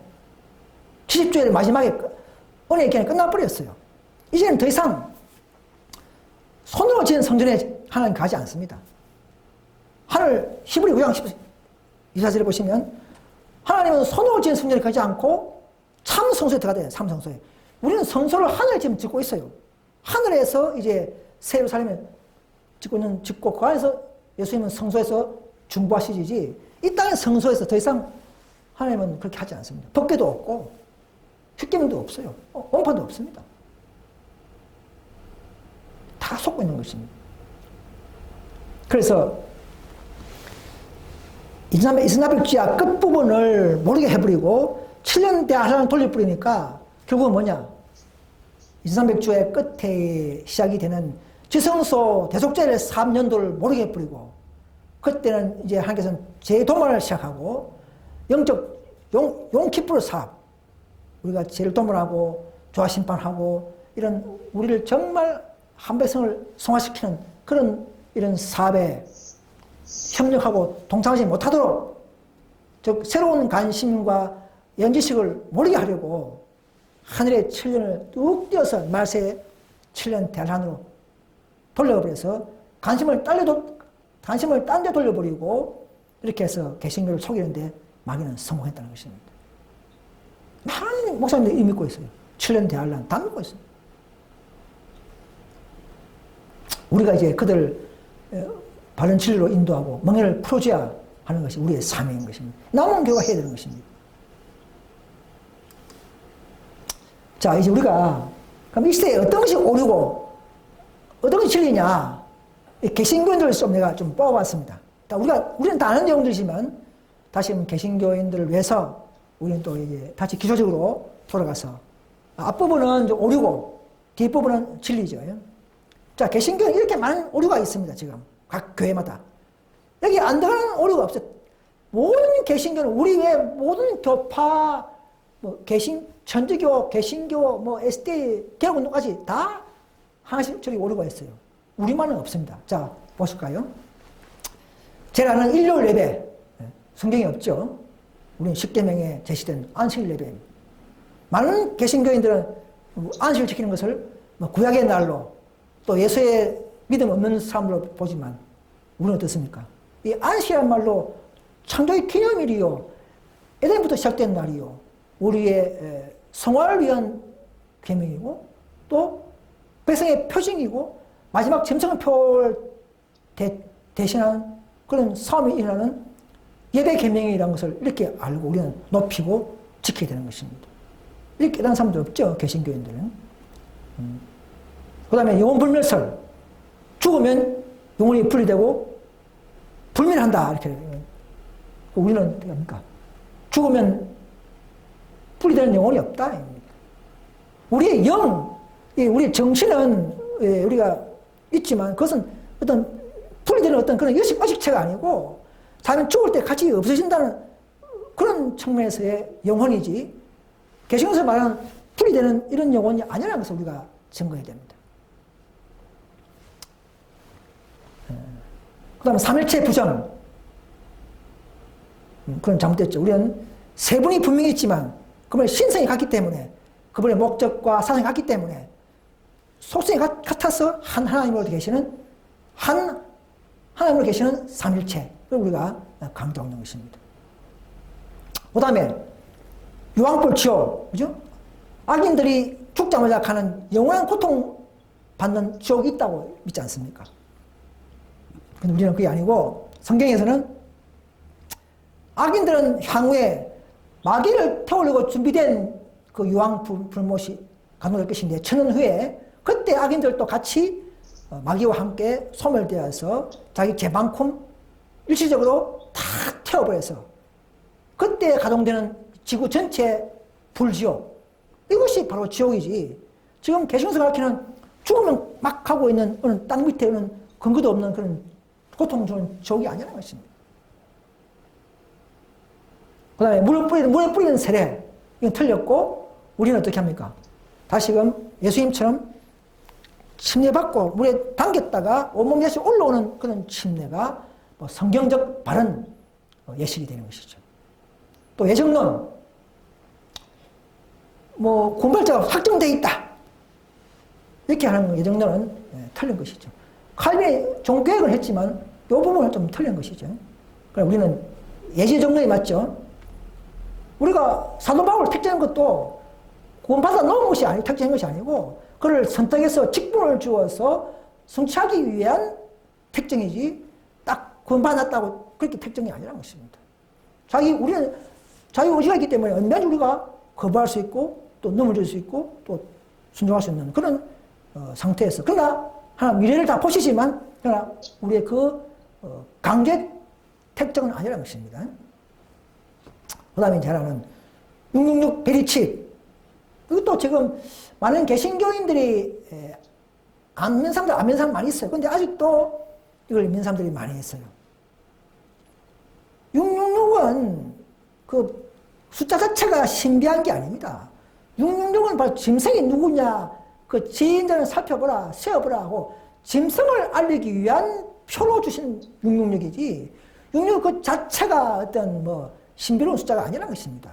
70주의 마지막에 은혜의 기간이 끝나버렸어요. 이제는 더 이상 손으로 지은 성전에 하나님 가지 않습니다. 하늘 히브리 9장 24절에 보시면 하나님은 손으로 지은 성전에 가지 않고 참 성소에 들어가야 돼요. 참 성소에. 우리는 성소를 하늘에 지금 짓고 있어요. 하늘에서 이제 새 예루살렘을 짓고 그 안에서 예수님은 성소에서 중보하시지 이 땅의 성소에서 더 이상 하나님은 그렇게 하지 않습니다. 법궤도 없고 휘개문도 없어요. 원판도 없습니다. 다 속고 있는 것입니다. 그래서 이스나벨주야 끝부분을 모르게 해버리고 7년 대하나를 돌려버리니까 결국은 뭐냐? 이스나벨주의 끝에 시작이 되는 지성소 대속죄를 3년도를 모르게 해버리고 그때는 이제 하나님께서는 재도말을 시작하고 영적 용키프르 사업 우리가 죄를 도말하고 조화심판하고 이런 우리를 정말 한 백성을 성화시키는 그런 이런 사업에 협력하고 동참하지 못하도록 즉 새로운 관심과 연지식을 모르게 하려고 하늘의 7년을 뚝 띄어서 말세의 7년 대란으로 돌려버려서 관심을 딴 데 돌려버리고 이렇게 해서 개신교를 속이는데 마귀는 성공했다는 것입니다. 많은 목사님들이 믿고 있어요. 7년 대환란 다 믿고 있어요. 우리가 이제 그들 바른 진리로 인도하고 멍에를 풀어줘야 하는 것이 우리의 사명인 것입니다. 남은 교회가 해야 되는 것입니다. 자, 이제 우리가 그럼 이 시대에 어떤 것이 옳고 어떤 것이 진리냐? 개신교인들을 좀 내가 좀 뽑아봤습니다. 우리는 다 아는 내용들이지만 다시 개신교인들을 위해서 우리는 또 이제 다시 기초적으로 돌아가서 앞부분은 오류고 뒷부분은 진리죠. 자, 개신교는 이렇게 많은 오류가 있습니다. 지금 각 교회마다 여기 안 들어가는 오류가 없어요. 모든 개신교는 우리 외 모든 교파 뭐 천주교, 개신교, 뭐 SDA, 개혁운동까지 다 하나씩 저기 오류가 있어요. 우리만은 없습니다. 자, 보실까요? 제가 아는 일요일 예배 성경에 없죠. 우리는 10계명에 제시된 안식 예배입니다. 많은 개신교인들은 안식을 지키는 것을 구약의 날로 또 예수의 믿음 없는 사람으로 보지만 우리는 어떻습니까? 이 안식이란 말로 창조의 기념일이요. 에덴부터 시작된 날이요. 우리의 성화를 위한 계명이고 또 백성의 표징이고 마지막 짐승표를 대신한 그런 싸움이 일어나는 예배 계명이라는 것을 이렇게 알고 우리는 높이고 지켜야 되는 것입니다. 이렇게 깨달은 사람들 없죠. 개신교인들은. 그 다음에 영혼불멸설. 죽으면 영혼이 분리되고 불멸한다. 이렇게. 우리는 어떻게 합니까? 죽으면 분리되는 영혼이 없다. 우리의 우리의 정신은 우리가 있지만 그것은 어떤 분리되는 어떤 그런 의식체가 아니고 사람이 죽을 때 같이 없어진다는 그런 측면에서의 영혼이지 개신교에서 말하는 분리되는 이런 영혼이 아니라는 것을 우리가 증거해야 됩니다. 그 다음에 삼일체 부정. 그건 잘못됐죠. 우리는 세 분이 분명히 있지만 그분의 신성이 같기 때문에 그분의 목적과 사상이 같기 때문에 속성이 같아서 한 하나님으로 계시는 한 하나님으로 계시는 삼일체를 우리가 강조하고 있는 것입니다. 그 다음에 유황불 지옥, 그죠? 악인들이 죽자마자 가는 영원한 고통 받는 지옥이 있다고 믿지 않습니까? 근데 우리는 그게 아니고 성경에서는 악인들은 향후에 마귀를 태우려고 준비된 그 유황불못이 가동될 것인데 1000년 후에 그때 악인들도 같이 마귀와 함께 소멸되어서 자기 제방품 일시적으로 다 태워버려서 그때 가동되는 지구 전체 불지옥, 이것이 바로 지옥이지. 지금 개신교에서 가르치는 죽으면 막 하고 있는 어느 땅 밑에 있는 근거도 없는 그런 고통 주는 지옥이 아니라는 것입니다. 그 다음에 물에 뿌리는 세례, 이건 틀렸고, 우리는 어떻게 합니까? 다시금 예수님처럼 침례받고 물에 담겼다가 온몸 다시 올라오는 그런 침례가 뭐 성경적 바른 예식이 되는 것이죠. 또 예정론, 뭐 군발자가 확정되어 있다, 이렇게 하는 예정론은 틀린 것이죠. 칼빈이 종교개혁을 했지만 이 부분은 좀 틀린 것이죠. 그러니까 우리는 예지정론이 맞죠. 우리가 사도 바울을 택정한 것도 구원받아 놓은 것이 아니고 택정한 것이 아니고 그를 선택해서 직분을 주어서 성취하기 위한 택정이지 딱 구원받았다고 그렇게 택정이 아니라는 것입니다. 우리는 자기 의지가 있기 때문에 언제든지 우리가 거부할 수 있고 또 넘어질 수 있고 또 순종할 수 있는 그런 상태에서, 그러나 하나 미래를 다 보시지만 그러나 우리의 그 강제 택정은 아니라는 것입니다. 그 다음에 이제 하나는 666 베리칩. 이것도 지금 많은 개신교인들이 안 믿는 사람들 많이 있어요. 근데 아직도 이걸 믿는 사람들이 많이 있어요. 666은 그 숫자 자체가 신비한 게 아닙니다. 666은 바로 짐승이 누구냐, 그 지인자를 살펴보라, 세어보라 하고 짐승을 알리기 위한 표로 주신 666이지, 666 그 자체가 어떤 뭐 신비로운 숫자가 아니라는 것입니다.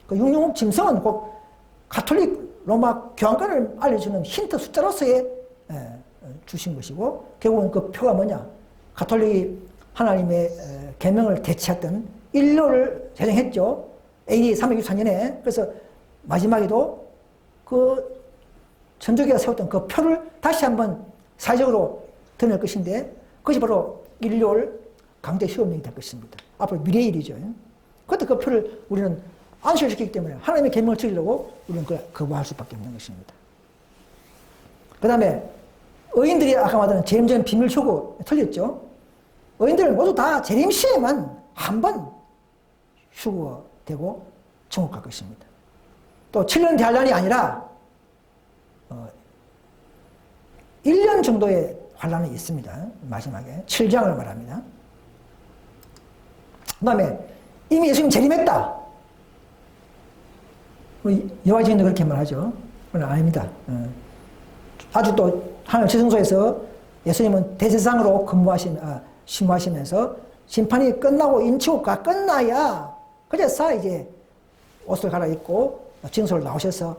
그 666 짐승은 꼭 가톨릭 로마 교황관을 알려주는 힌트 숫자로서의 주신 것이고, 결국은 그 표가 뭐냐, 가톨릭이 하나님의 계명을 대체했던 인료를 제정했죠. AD 364년에. 그래서 마지막에도 그 천주교가 세웠던 그 표를 다시 한번 사회적으로 드러낼 것인데, 그것이 바로 일요일 강제 휴업령이 될 것입니다. 앞으로 미래의 일이죠. 그때 그 표를 우리는 안식시키기 때문에 하나님의 계명을 지키려고 우리는 그걸 거부할 수밖에 없는 것입니다. 그 다음에 의인들이 아까 말한 재림전 비밀 휴고 틀렸죠. 의인들은 모두 다 재림 시에만 한 번 휴거되고 천국 갈 것입니다. 또 7년 대환란이 아니라 1년 정도의 환란이 있습니다. 마지막에 7장을 말합니다. 그 다음에 이미 예수님 재림했다, 여호와 증인도 그렇게 말하죠. 그건 아닙니다. 아주 또 하나님 지성소에서 예수님은 대제사장으로 심부하시면서 심판이 끝나고 인치호가 끝나야 그래서 이제 옷을 갈아입고 징소를 나오셔서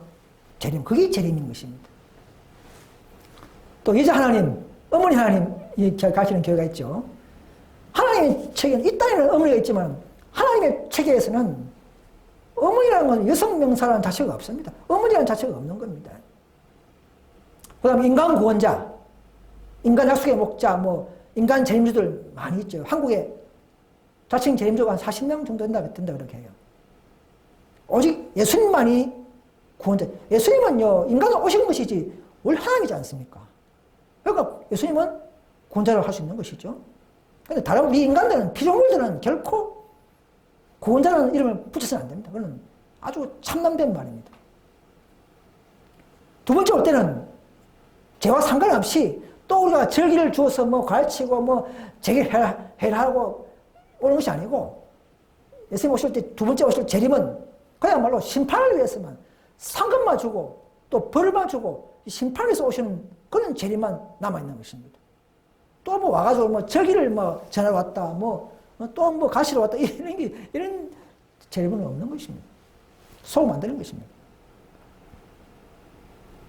재림, 그게 재림인 것입니다. 또 여자 하나님, 어머니 하나님 가르치는 교회가 있죠. 하나님의 체계는, 이 땅에는 어머니가 있지만 하나님의 체계에서는 어머니라는 건 여성 명사라는 자체가 없습니다. 어머니라는 자체가 없는 겁니다. 그 다음에 인간 구원자, 인간 약속의 목자, 뭐 인간 재림주들 많이 있죠. 한국에 자칭 재림주가 한 40명 정도 된다 그렇게 해요. 오직 예수님만이 구원자. 예수님은요, 인간은 오신 것이지 원래 하나님이지 않습니까? 그러니까 예수님은 구원자를 할 수 있는 것이죠. 근데 다른 우리 인간들은, 피조물들은 결코 구원자라는 이름을 붙여서는 안 됩니다. 그건 아주 참남된 말입니다. 두 번째 올 때는 죄와 상관없이 또 우리가 절기를 주어서 뭐 가르치고 뭐 재결하고 오는 것이 아니고, 예수님 오실 때 두 번째 오실 재림은 그야말로 심판을 위해서만 상급만 주고 또 벌만 주고 심판을 위해서 오시는 그런 재림만 남아있는 것입니다. 또 뭐 와가지고 뭐 절기를 뭐 전하러 왔다, 또 뭐 가시러 왔다, 이런 재림은 없는 것입니다. 소금 안 되는 것입니다.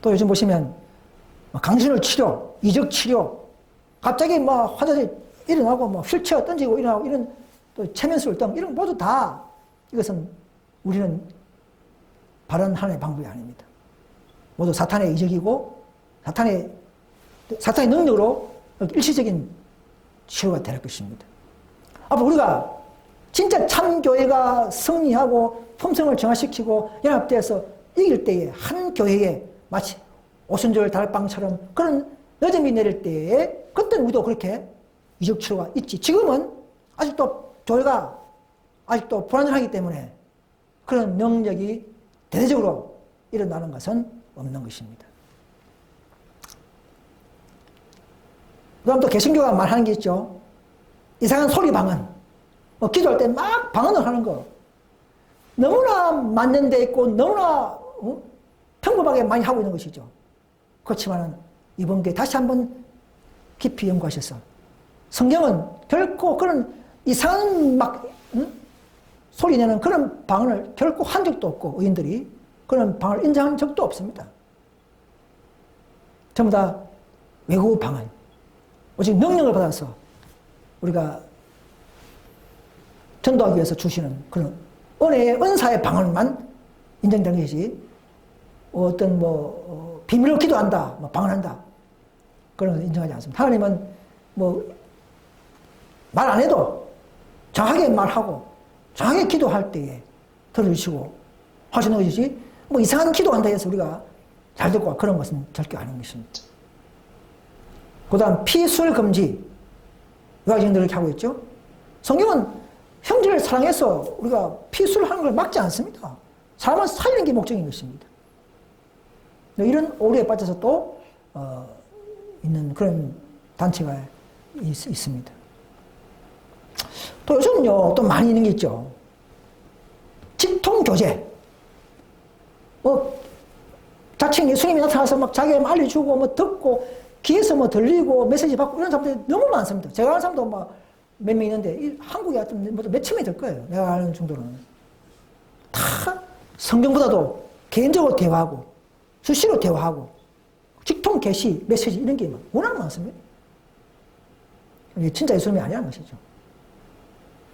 또 요즘 보시면 강신을 치료, 이적 치료, 갑자기 뭐 환자들이 일어나고 뭐 휠체어 던지고 일어나고 이런 또 체면술 등 이런 모두 다 이것은 우리는 바른 하나님의 방법이 아닙니다. 모두 사탄의 이적이고 사탄의 능력으로 일시적인 치료가 될 것입니다. 앞으로 우리가 진짜 참교회가 승리하고 품성을 정화시키고 연합되어서 이길 때에 한 교회에 마치 오순절 달방처럼 그런 늦음이 내릴 때에 그때는 우리도 그렇게 이적 치료가 있지. 지금은 아직도 교회가 아직도 불안정하기 때문에 그런 능력이 대대적으로 일어나는 것은 없는 것입니다. 그 다음 또 개신교가 말하는 게 있죠. 이상한 소리 방언. 기도할 때 막 방언을 하는 거. 너무나 맞는 데 있고 너무나 평범하게 많이 하고 있는 것이죠. 그렇지만 이번 기회에 다시 한번 깊이 연구하셔서 성경은 결코 그런 이상한 막 소리 내는 그런 방언을 결코 한 적도 없고 의인들이 그런 방언을 인정한 적도 없습니다. 전부 다 외국 방언. 오직 능력을 받아서 우리가 전도하기 위해서 주시는 그런 은혜의 은사의 방언만 인정되는 것이지 어떤 비밀로 기도한다, 방언한다 그런 걸 인정하지 않습니다. 하나님은 말 안 해도 정확하게 말하고 정확하게 기도할 때에 들어주시고 하시는 것이지 이상한 기도한다 해서 우리가 잘 듣고 그런 것은 절대 아닌 것입니다. 그 다음 피술 금지 유아진들 이렇게 하고 있죠. 성경은 형제를 사랑해서 우리가 피술하는 걸 막지 않습니다. 사람을 살리는 게 목적인 것입니다. 이런 오류에 빠져서 또 있는 그런 단체가 있습니다. 또 요즘은요 또 많이 있는 게 있죠. 직통교제. 자칭 예수님이 나타나서 막 자기 알려주고 듣고 귀에서 들리고 메시지 받고 이런 사람들이 너무 많습니다. 제가 아는 사람도 몇 명 있는데 한국에 몇천 명이 될 거예요. 내가 아는 정도로는. 다 성경보다도 개인적으로 대화하고 수시로 대화하고 직통 게시 메시지 이런 게 워낙 많습니다. 이게 진짜 예수님이 아니라는 것이죠.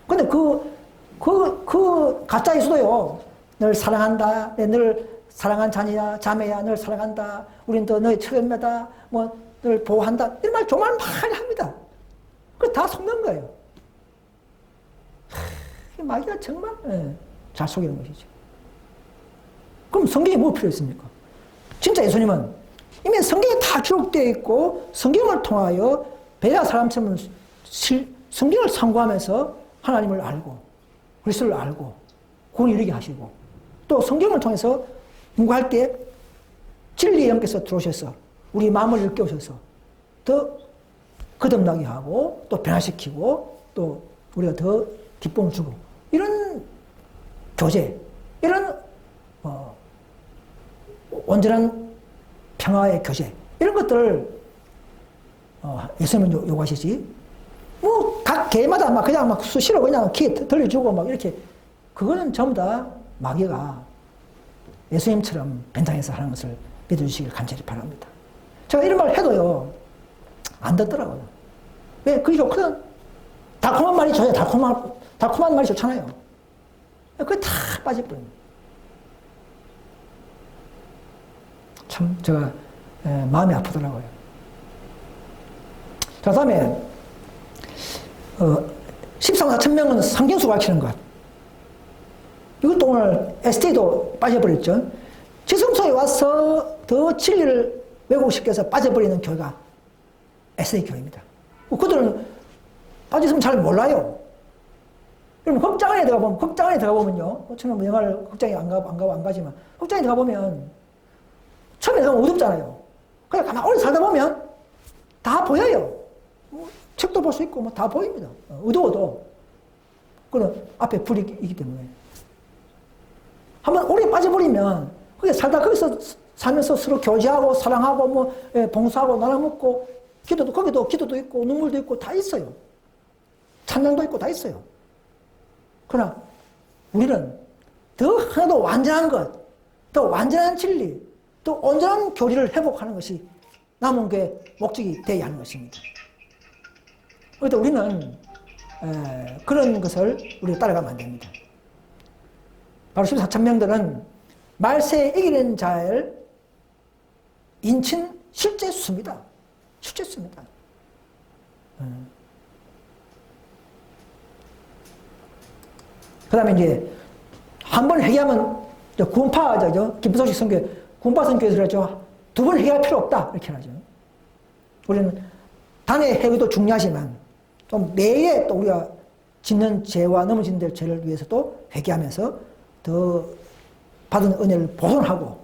근데 그 가짜 예수도요. 널 사랑한다. 널 사랑한 자녀야, 자매야, 널 사랑한다. 우린 더 너의 처음이다. 널 보호한다. 이런 말 정말 많이 합니다. 그거 다 속는 거예요. 마귀가 정말 잘 속이는 것이죠. 그럼 성경이 뭐 필요했습니까? 진짜 예수님은 이미 성경에 다 기록되어 있고 성경을 통하여 베레아 사람처럼 성경을 상고하면서 하나님을 알고 그리스도를 알고 구원을 이루게 하시고 또 성경을 통해서 공부할 때 진리의 영께서 들어오셔서 우리 마음을 일깨우셔서 더 거듭나게 하고 또 변화시키고 또 우리가 더 기쁨을 주고 이런 교제, 이런 온전한 평화의 교제 이런 것들을 예수님은 요구하시지 각 개마다 그냥 수시로 그냥 귀에 들려주고 이렇게 그거는 전부 다 마귀가 예수님처럼 변장해서 하는 것을 믿어주시길 간절히 바랍니다. 제가 이런 말 해도요 안 듣더라고요. 왜? 그게 좋거든. 달콤한 말이 좋아요. 달콤한 말이 좋잖아요. 그게 다 빠져버립니다. 참 제가 마음이 아프더라고요. 자, 그 다음에 14만 4천 명은 성경수 가르치는 것. 이것도 오늘 ST도 빠져버렸죠. 지성소에 와서 더 진리를 외우고 싶게 해서 빠져버리는 교회가 SD 교회입니다. 그들은 빠졌으면 잘 몰라요. 그럼 극장 안에 들어가 보면요. 저는 영화를 극장에 안 가지만 극장에 들어가 보면 처음에 들어가면 어둡잖아요. 그냥 가만히 오래 살다 보면 다 보여요. 책도 볼 수 있고 다 보입니다. 어두워도. 그런 앞에 불이 있기 때문에. 한번 오래 빠져버리면 거기서 살면서 서로 교제하고 사랑하고 봉사하고 나눠먹고 거기도 기도도 있고 눈물도 있고 다 있어요. 찬양도 있고 다 있어요. 그러나 우리는 더 하나도 완전한 것, 더 완전한 진리, 더 온전한 교리를 회복하는 것이 남은 게 목적이 되어야 하는 것입니다. 그런데 우리는 그런 것을 우리가 따라가면 안 됩니다. 바로 14,000명들은 말세에 이기는 자를 인친 실제수입니다. 실제수입니다. 그 다음에 이제 한 번 회개하면 구원파죠. 김부석식 선교, 구원파 선교에서 그러죠. 두 번 회개할 필요 없다. 이렇게 하죠. 우리는 단의 회개도 중요하지만 좀 매일 또 우리가 짓는 죄와 넘어진 데 죄를 위해서도 회개하면서 더 받은 은혜를 보존하고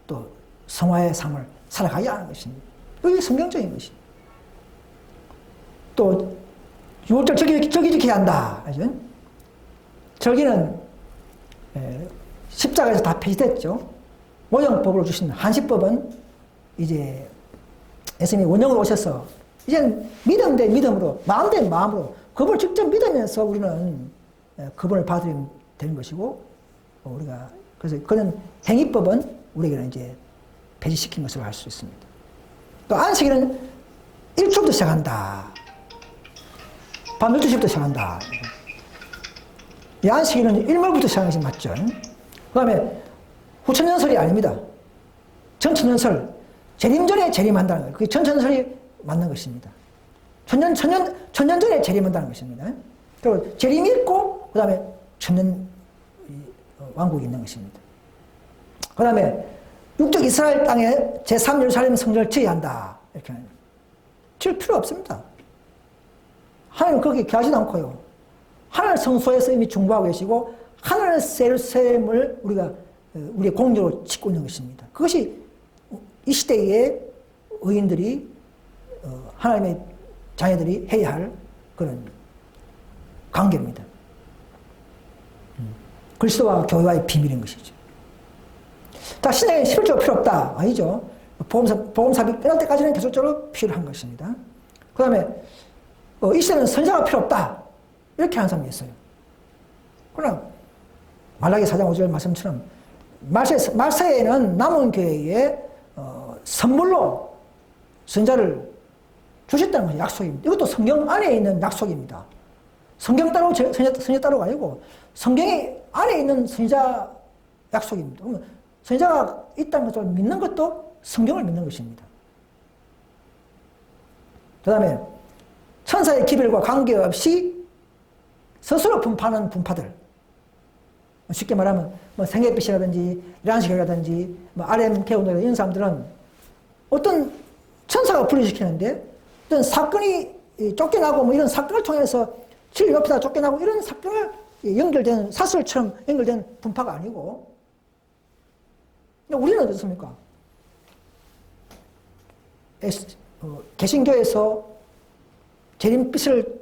또 성화의 삶을 살아가야 하는 것입니다. 이게 성경적인 것입니다. 또 6월절 절기 지켜야 한다. 알죠? 절기는 십자가에서 다 폐지됐죠. 원형법으로 주신 한시법은 이제 예수님이 원형으로 오셔서 이제는 믿음 대 믿음으로, 마음 대 마음으로 그분을 직접 믿으면서 우리는 그분을 받으면 되는 것이고, 우리가 그래서 그런 행위법은 우리에게는 이제 폐지시킨 것으로 알 수 있습니다. 또 안식일은 일초부터 시작한다. 밤 12시부터 시작한다. 이 안식일은 일몰부터 시작하는 것이 맞죠. 그 다음에 후천년설이 아닙니다. 전천년설, 재림전에 재림한다는 거예요. 그게 전천년설이 맞는 것입니다. 천년 전에 재림한다는 것입니다. 그리고 재림이 있고, 그 다음에 천년 왕국이 있는 것입니다. 그 다음에 육적 이스라엘 땅에 제3예루살렘 성전을 지어야 한다. 이렇게 하는 거예요. 지을 필요 없습니다. 하나님은 거기 계시지도 않고요. 하늘 성소에서 이미 중보하고 계시고, 하늘 예루살렘을 우리가 우리의 공로로 짓고 있는 것입니다. 그것이 이 시대의 의인들이, 하나님의 자녀들이 해야 할 그런 관계입니다. 그리스도와 교회와의 비밀인 것이죠. 자, 신약에 11조가 필요 없다. 아니죠. 복음삽이 끝날 때까지는 계속적으로 필요한 것입니다. 그 다음에, 이 시대는 선지자가 필요 없다. 이렇게 하는 사람이 있어요. 그러나, 말라기 4장 5절 말씀처럼, 말세에는 남은 교회에, 선물로 선자를 주셨다는 것이 약속입니다. 이것도 성경 안에 있는 약속입니다. 성경 따로 선지자 따로가 아니고 성경이 안에 있는 선지자 약속입니다. 그러면 선지자가 있다는 것을 믿는 것도 성경을 믿는 것입니다. 그 다음에 천사의 기별과 관계없이 스스로 분파하는 분파들, 쉽게 말하면 뭐 생애빛이라든지 이란식이라든지 뭐 RM 개운이라든지 이런 사람들은 어떤 천사가 분리시키는데 어떤 사건이 쫓겨나고 뭐 이런 사건을 통해서 진리 높이다 쫓겨나고 이런 사건을 연결된 사슬처럼 연결된 분파가 아니고, 우리는 어떻습니까? 개신교에서 재림빛을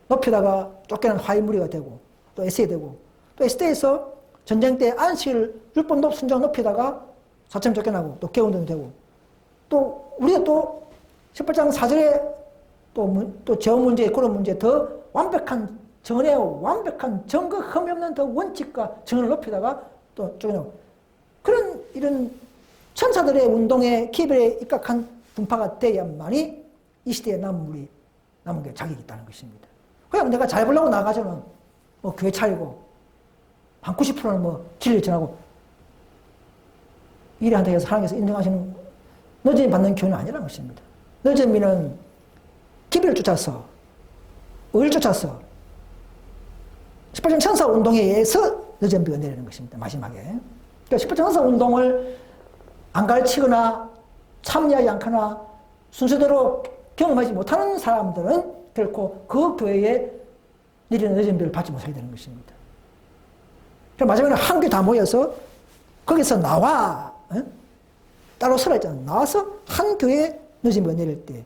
높이다가 쫓겨난 화이무리가 되고, 또 에세이 되고, 또 에스테에서 전쟁 때 안식을 율법 순종 높이다가 사천 쫓겨나고 또 개운도 되고, 또 우리가 또 18장 4절에 또 재원 문제, 그런 문제 더 완벽한 전에 완벽한 증거 흠이 없는 더 원칙과 정을 높이다가 또 쫓겨나고, 그런 이런 천사들의 운동에 기별에 입각한 분파가 돼야만이 이 시대에 남은 게 자격이 있다는 것입니다. 그냥 내가 잘 보려고 나가서는 뭐 교회 차리고 한 90%는 뭐 진리를 전하고 일에 한다고 해서 하나님께서 인정하시는 늦음이 받는 교회는 아니라는 것입니다. 늦음이는 기별을 쫓아서, 의를 쫓아서 18년 천사 운동에 의해서 늦음비가 내리는 것입니다. 마지막에. 그러니까 18년 천사 운동을 안 가르치거나 참여하지 않거나 순서대로 경험하지 못하는 사람들은 결코 그 교회에 내리는 늦음비를 받지 못하게 되는 것입니다. 그래서 마지막에 한 교회 다 모여서 거기서 나와, 따로 서라 했잖아요. 나와서 한 교회에 늦음비가 내릴 때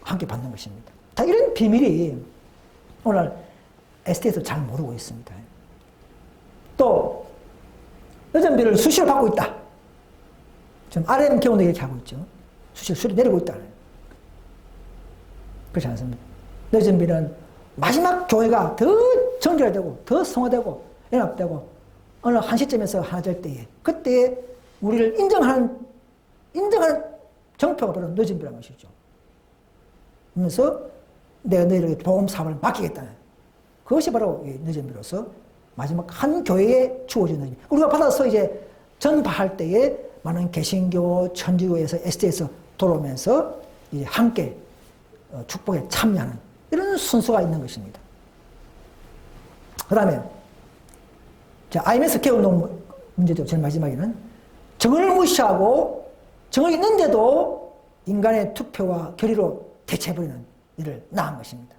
함께 받는 것입니다. 다 이런 비밀이 오늘 ST에서 잘 모르고 있습니다. 또 늦은비를 수시로 받고 있다. 지금 RM 경우도 이렇게 하고 있죠. 수시로 내리고 있다. 그렇지 않습니까? 늦은비는 마지막 교회가 더 정결되고 더 성화되고 연합되고 어느 한 시점에서 하나 될 때에, 그때에 우리를 인정하는 정표가 바로 늦은비라는 것이죠. 하면서 내가 너희에게 복음 사업을 맡기겠다. 그것이 바로 늦은비로서 마지막 한 교회에 주어진 늦은비. 우리가 받아서 이제 전파할 때에 많은 개신교, 천주교에서 SD에서 돌아오면서 이제 함께 축복에 참여하는 이런 순서가 있는 것입니다. 그 다음에 IMS 개운동 문제죠. 제일 마지막에는 정을 무시하고 정을 있는데도 인간의 투표와 결의로 대체해버리는 일을 낳은 것입니다.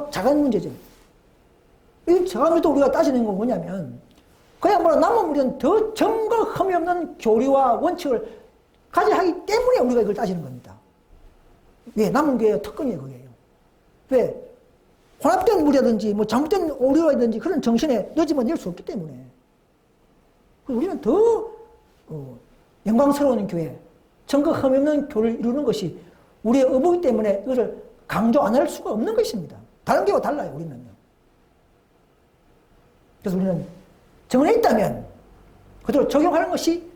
작은 문제죠. 이 작은 문제도 우리가 따지는 건 뭐냐면 그야말로 남은 우리는 더 정과 흠이 없는 교리와 원칙을 가져야 하기 때문에 우리가 이걸 따지는 겁니다. 왜? 남은 교회의 특권이에요, 그게요. 왜? 혼합된 무리라든지 뭐 잘못된 오류라든지 그런 정신에 늦으면 낼 수 없기 때문에 우리는 더 영광스러운 교회, 정과 흠이 없는 교리를 이루는 것이 우리의 의무이기 때문에 이것을 강조 안 할 수가 없는 것입니다. 다른 교회와 달라요, 우리는요. 그래서 우리는 정언에 있다면 그대로 적용하는 것이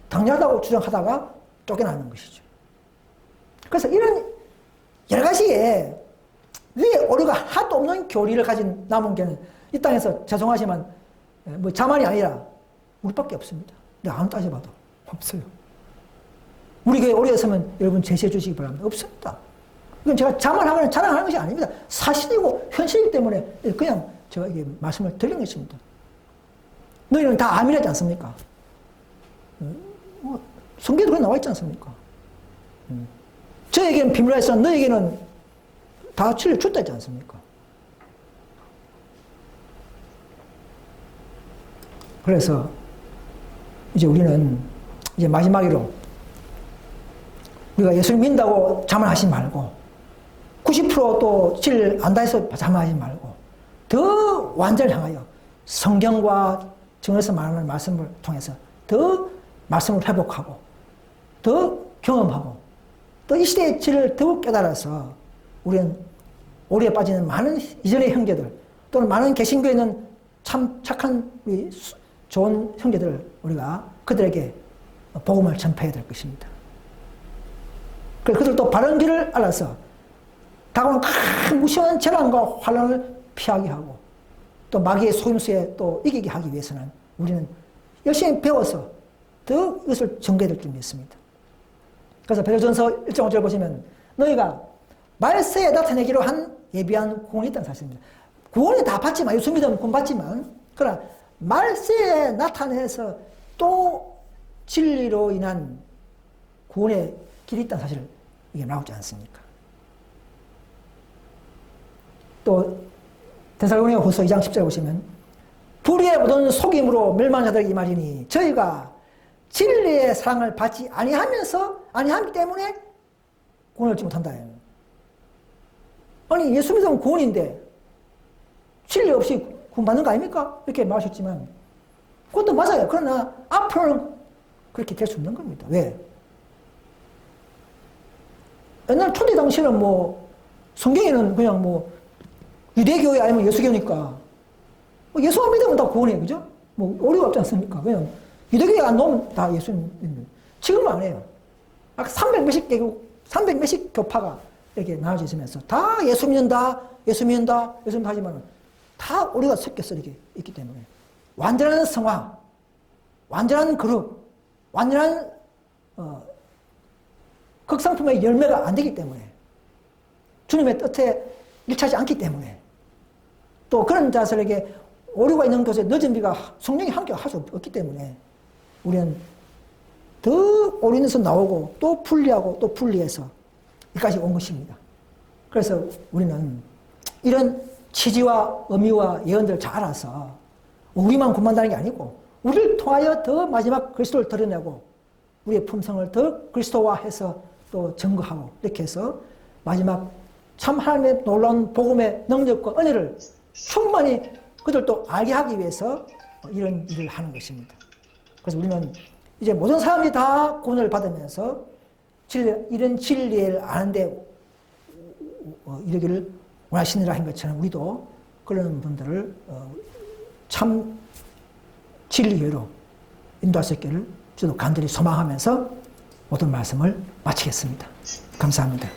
당연하다고 주장하다가 쫓겨나는 것이죠. 그래서 이런 여러 가지의 왜 오류가 하나도 없는 교리를 가진 남은 교회는 이 땅에서 죄송하지만 뭐 자만이 아니라 우리밖에 없습니다. 내가 아무 따져봐도 없어요. 우리 교회 오래 있으면 여러분 제시해 주시기 바랍니다. 없습니다. 이건 제가 자만하거나 자랑하는 것이 아닙니다. 사실이고 현실이기 때문에 그냥 제가 이게 말씀을 드린 것입니다. 너희는 다 아멘하지 않습니까? 성경에 나와 있지 않습니까? 저에게는 비밀화 했으나 너에게는 다 진리를 줬다 했지 않습니까? 그래서 이제 우리는 이제 마지막으로 우리가 예수를 믿는다고 자만하지 말고 90%또 진리를 안다 해서 자만하지 말고 더 완전을 향하여 성경과 정에서 말하는 말씀을 통해서 더 말씀을 회복하고 더 경험하고 또 이 시대의 질을 더욱 깨달아서 우리는 오류에 빠지는 많은 이전의 형제들 또는 많은 개신교에 있는 참 착한 우리 좋은 형제들을 우리가 그들에게 복음을 전파해야 될 것입니다. 그래서 그들도 바른 길을 알아서 다가오는 큰 무시한 재난과 환난을 피하게 하고 또 마귀의 속임수에 또 이기게 하기 위해서는 우리는 열심히 배워서 더 이것을 전개해야 될 줄 믿습니다. 그래서 베드로전서 1장 5절 보시면 너희가 말세에 나타내기로 한 예비한 구원이 있다는 사실입니다. 구원이 다 받지만 예수 믿으면 구원 받지만 그러나 말세에 나타내서 또 진리로 인한 구원의 길이 있다는 사실을 이게 나오지 않습니까? 또 데살로니가 후서 2장 10절 보시면 불의의 모든 속임으로 멸망한 자들에게 이 말이니 저희가 진리의 사랑을 받지 아니하기 때문에 구원을 얻지 못한다. 아니 예수 믿으면 구원인데 진리 없이 구원받는 거 아닙니까? 이렇게 말하셨지만 그것도 맞아요. 그러나 앞으로는 그렇게 될 수 없는 겁니다. 왜? 옛날 초대 당시에는 뭐 성경에는 그냥 뭐 유대교회 아니면 예수교니까 뭐 예수만 믿으면 다 구원이에요. 그죠? 뭐 오류가 없지 않습니까? 그냥 유대교회 안 넣으면 다 예수 믿는. 지금은 안 해요. 아까 300몇십 개국, 300몇십 교파가 이렇게 나눠져 있으면서 다 예수 믿는다 하지만 다 오류가 섞여서 이렇게 있기 때문에 완전한 성화, 완전한 그룹, 완전한 극상품의 열매가 안 되기 때문에 주님의 뜻에 일치하지 않기 때문에 또 그런 자들에게 오류가 있는 것에 늦은 비가 성령이 함께 할 수 없기 때문에 우리는 더 오류에서 나오고 또 분리하고 또 분리해서 여기까지 온 것입니다. 그래서 우리는 이런 취지와 의미와 예언들을 잘 알아서 우리만 구만다는 게 아니고 우리를 통하여 더 마지막 그리스도를 드러내고 우리의 품성을 더 그리스도화해서 또 증거하고 이렇게 해서 마지막 참 하나님의 놀라운 복음의 능력과 은혜를 충만히 그들도 알게 하기 위해서 이런 일을 하는 것입니다. 그래서 우리는 이제 모든 사람들이 다 구원을 받으면서 이런 진리를 아는데 이르기를 원하시느라 한 것처럼 우리도 그런 분들을 참 진리로 인도할 수 있기를 저도 간절히 소망하면서 모든 말씀을 마치겠습니다. 감사합니다.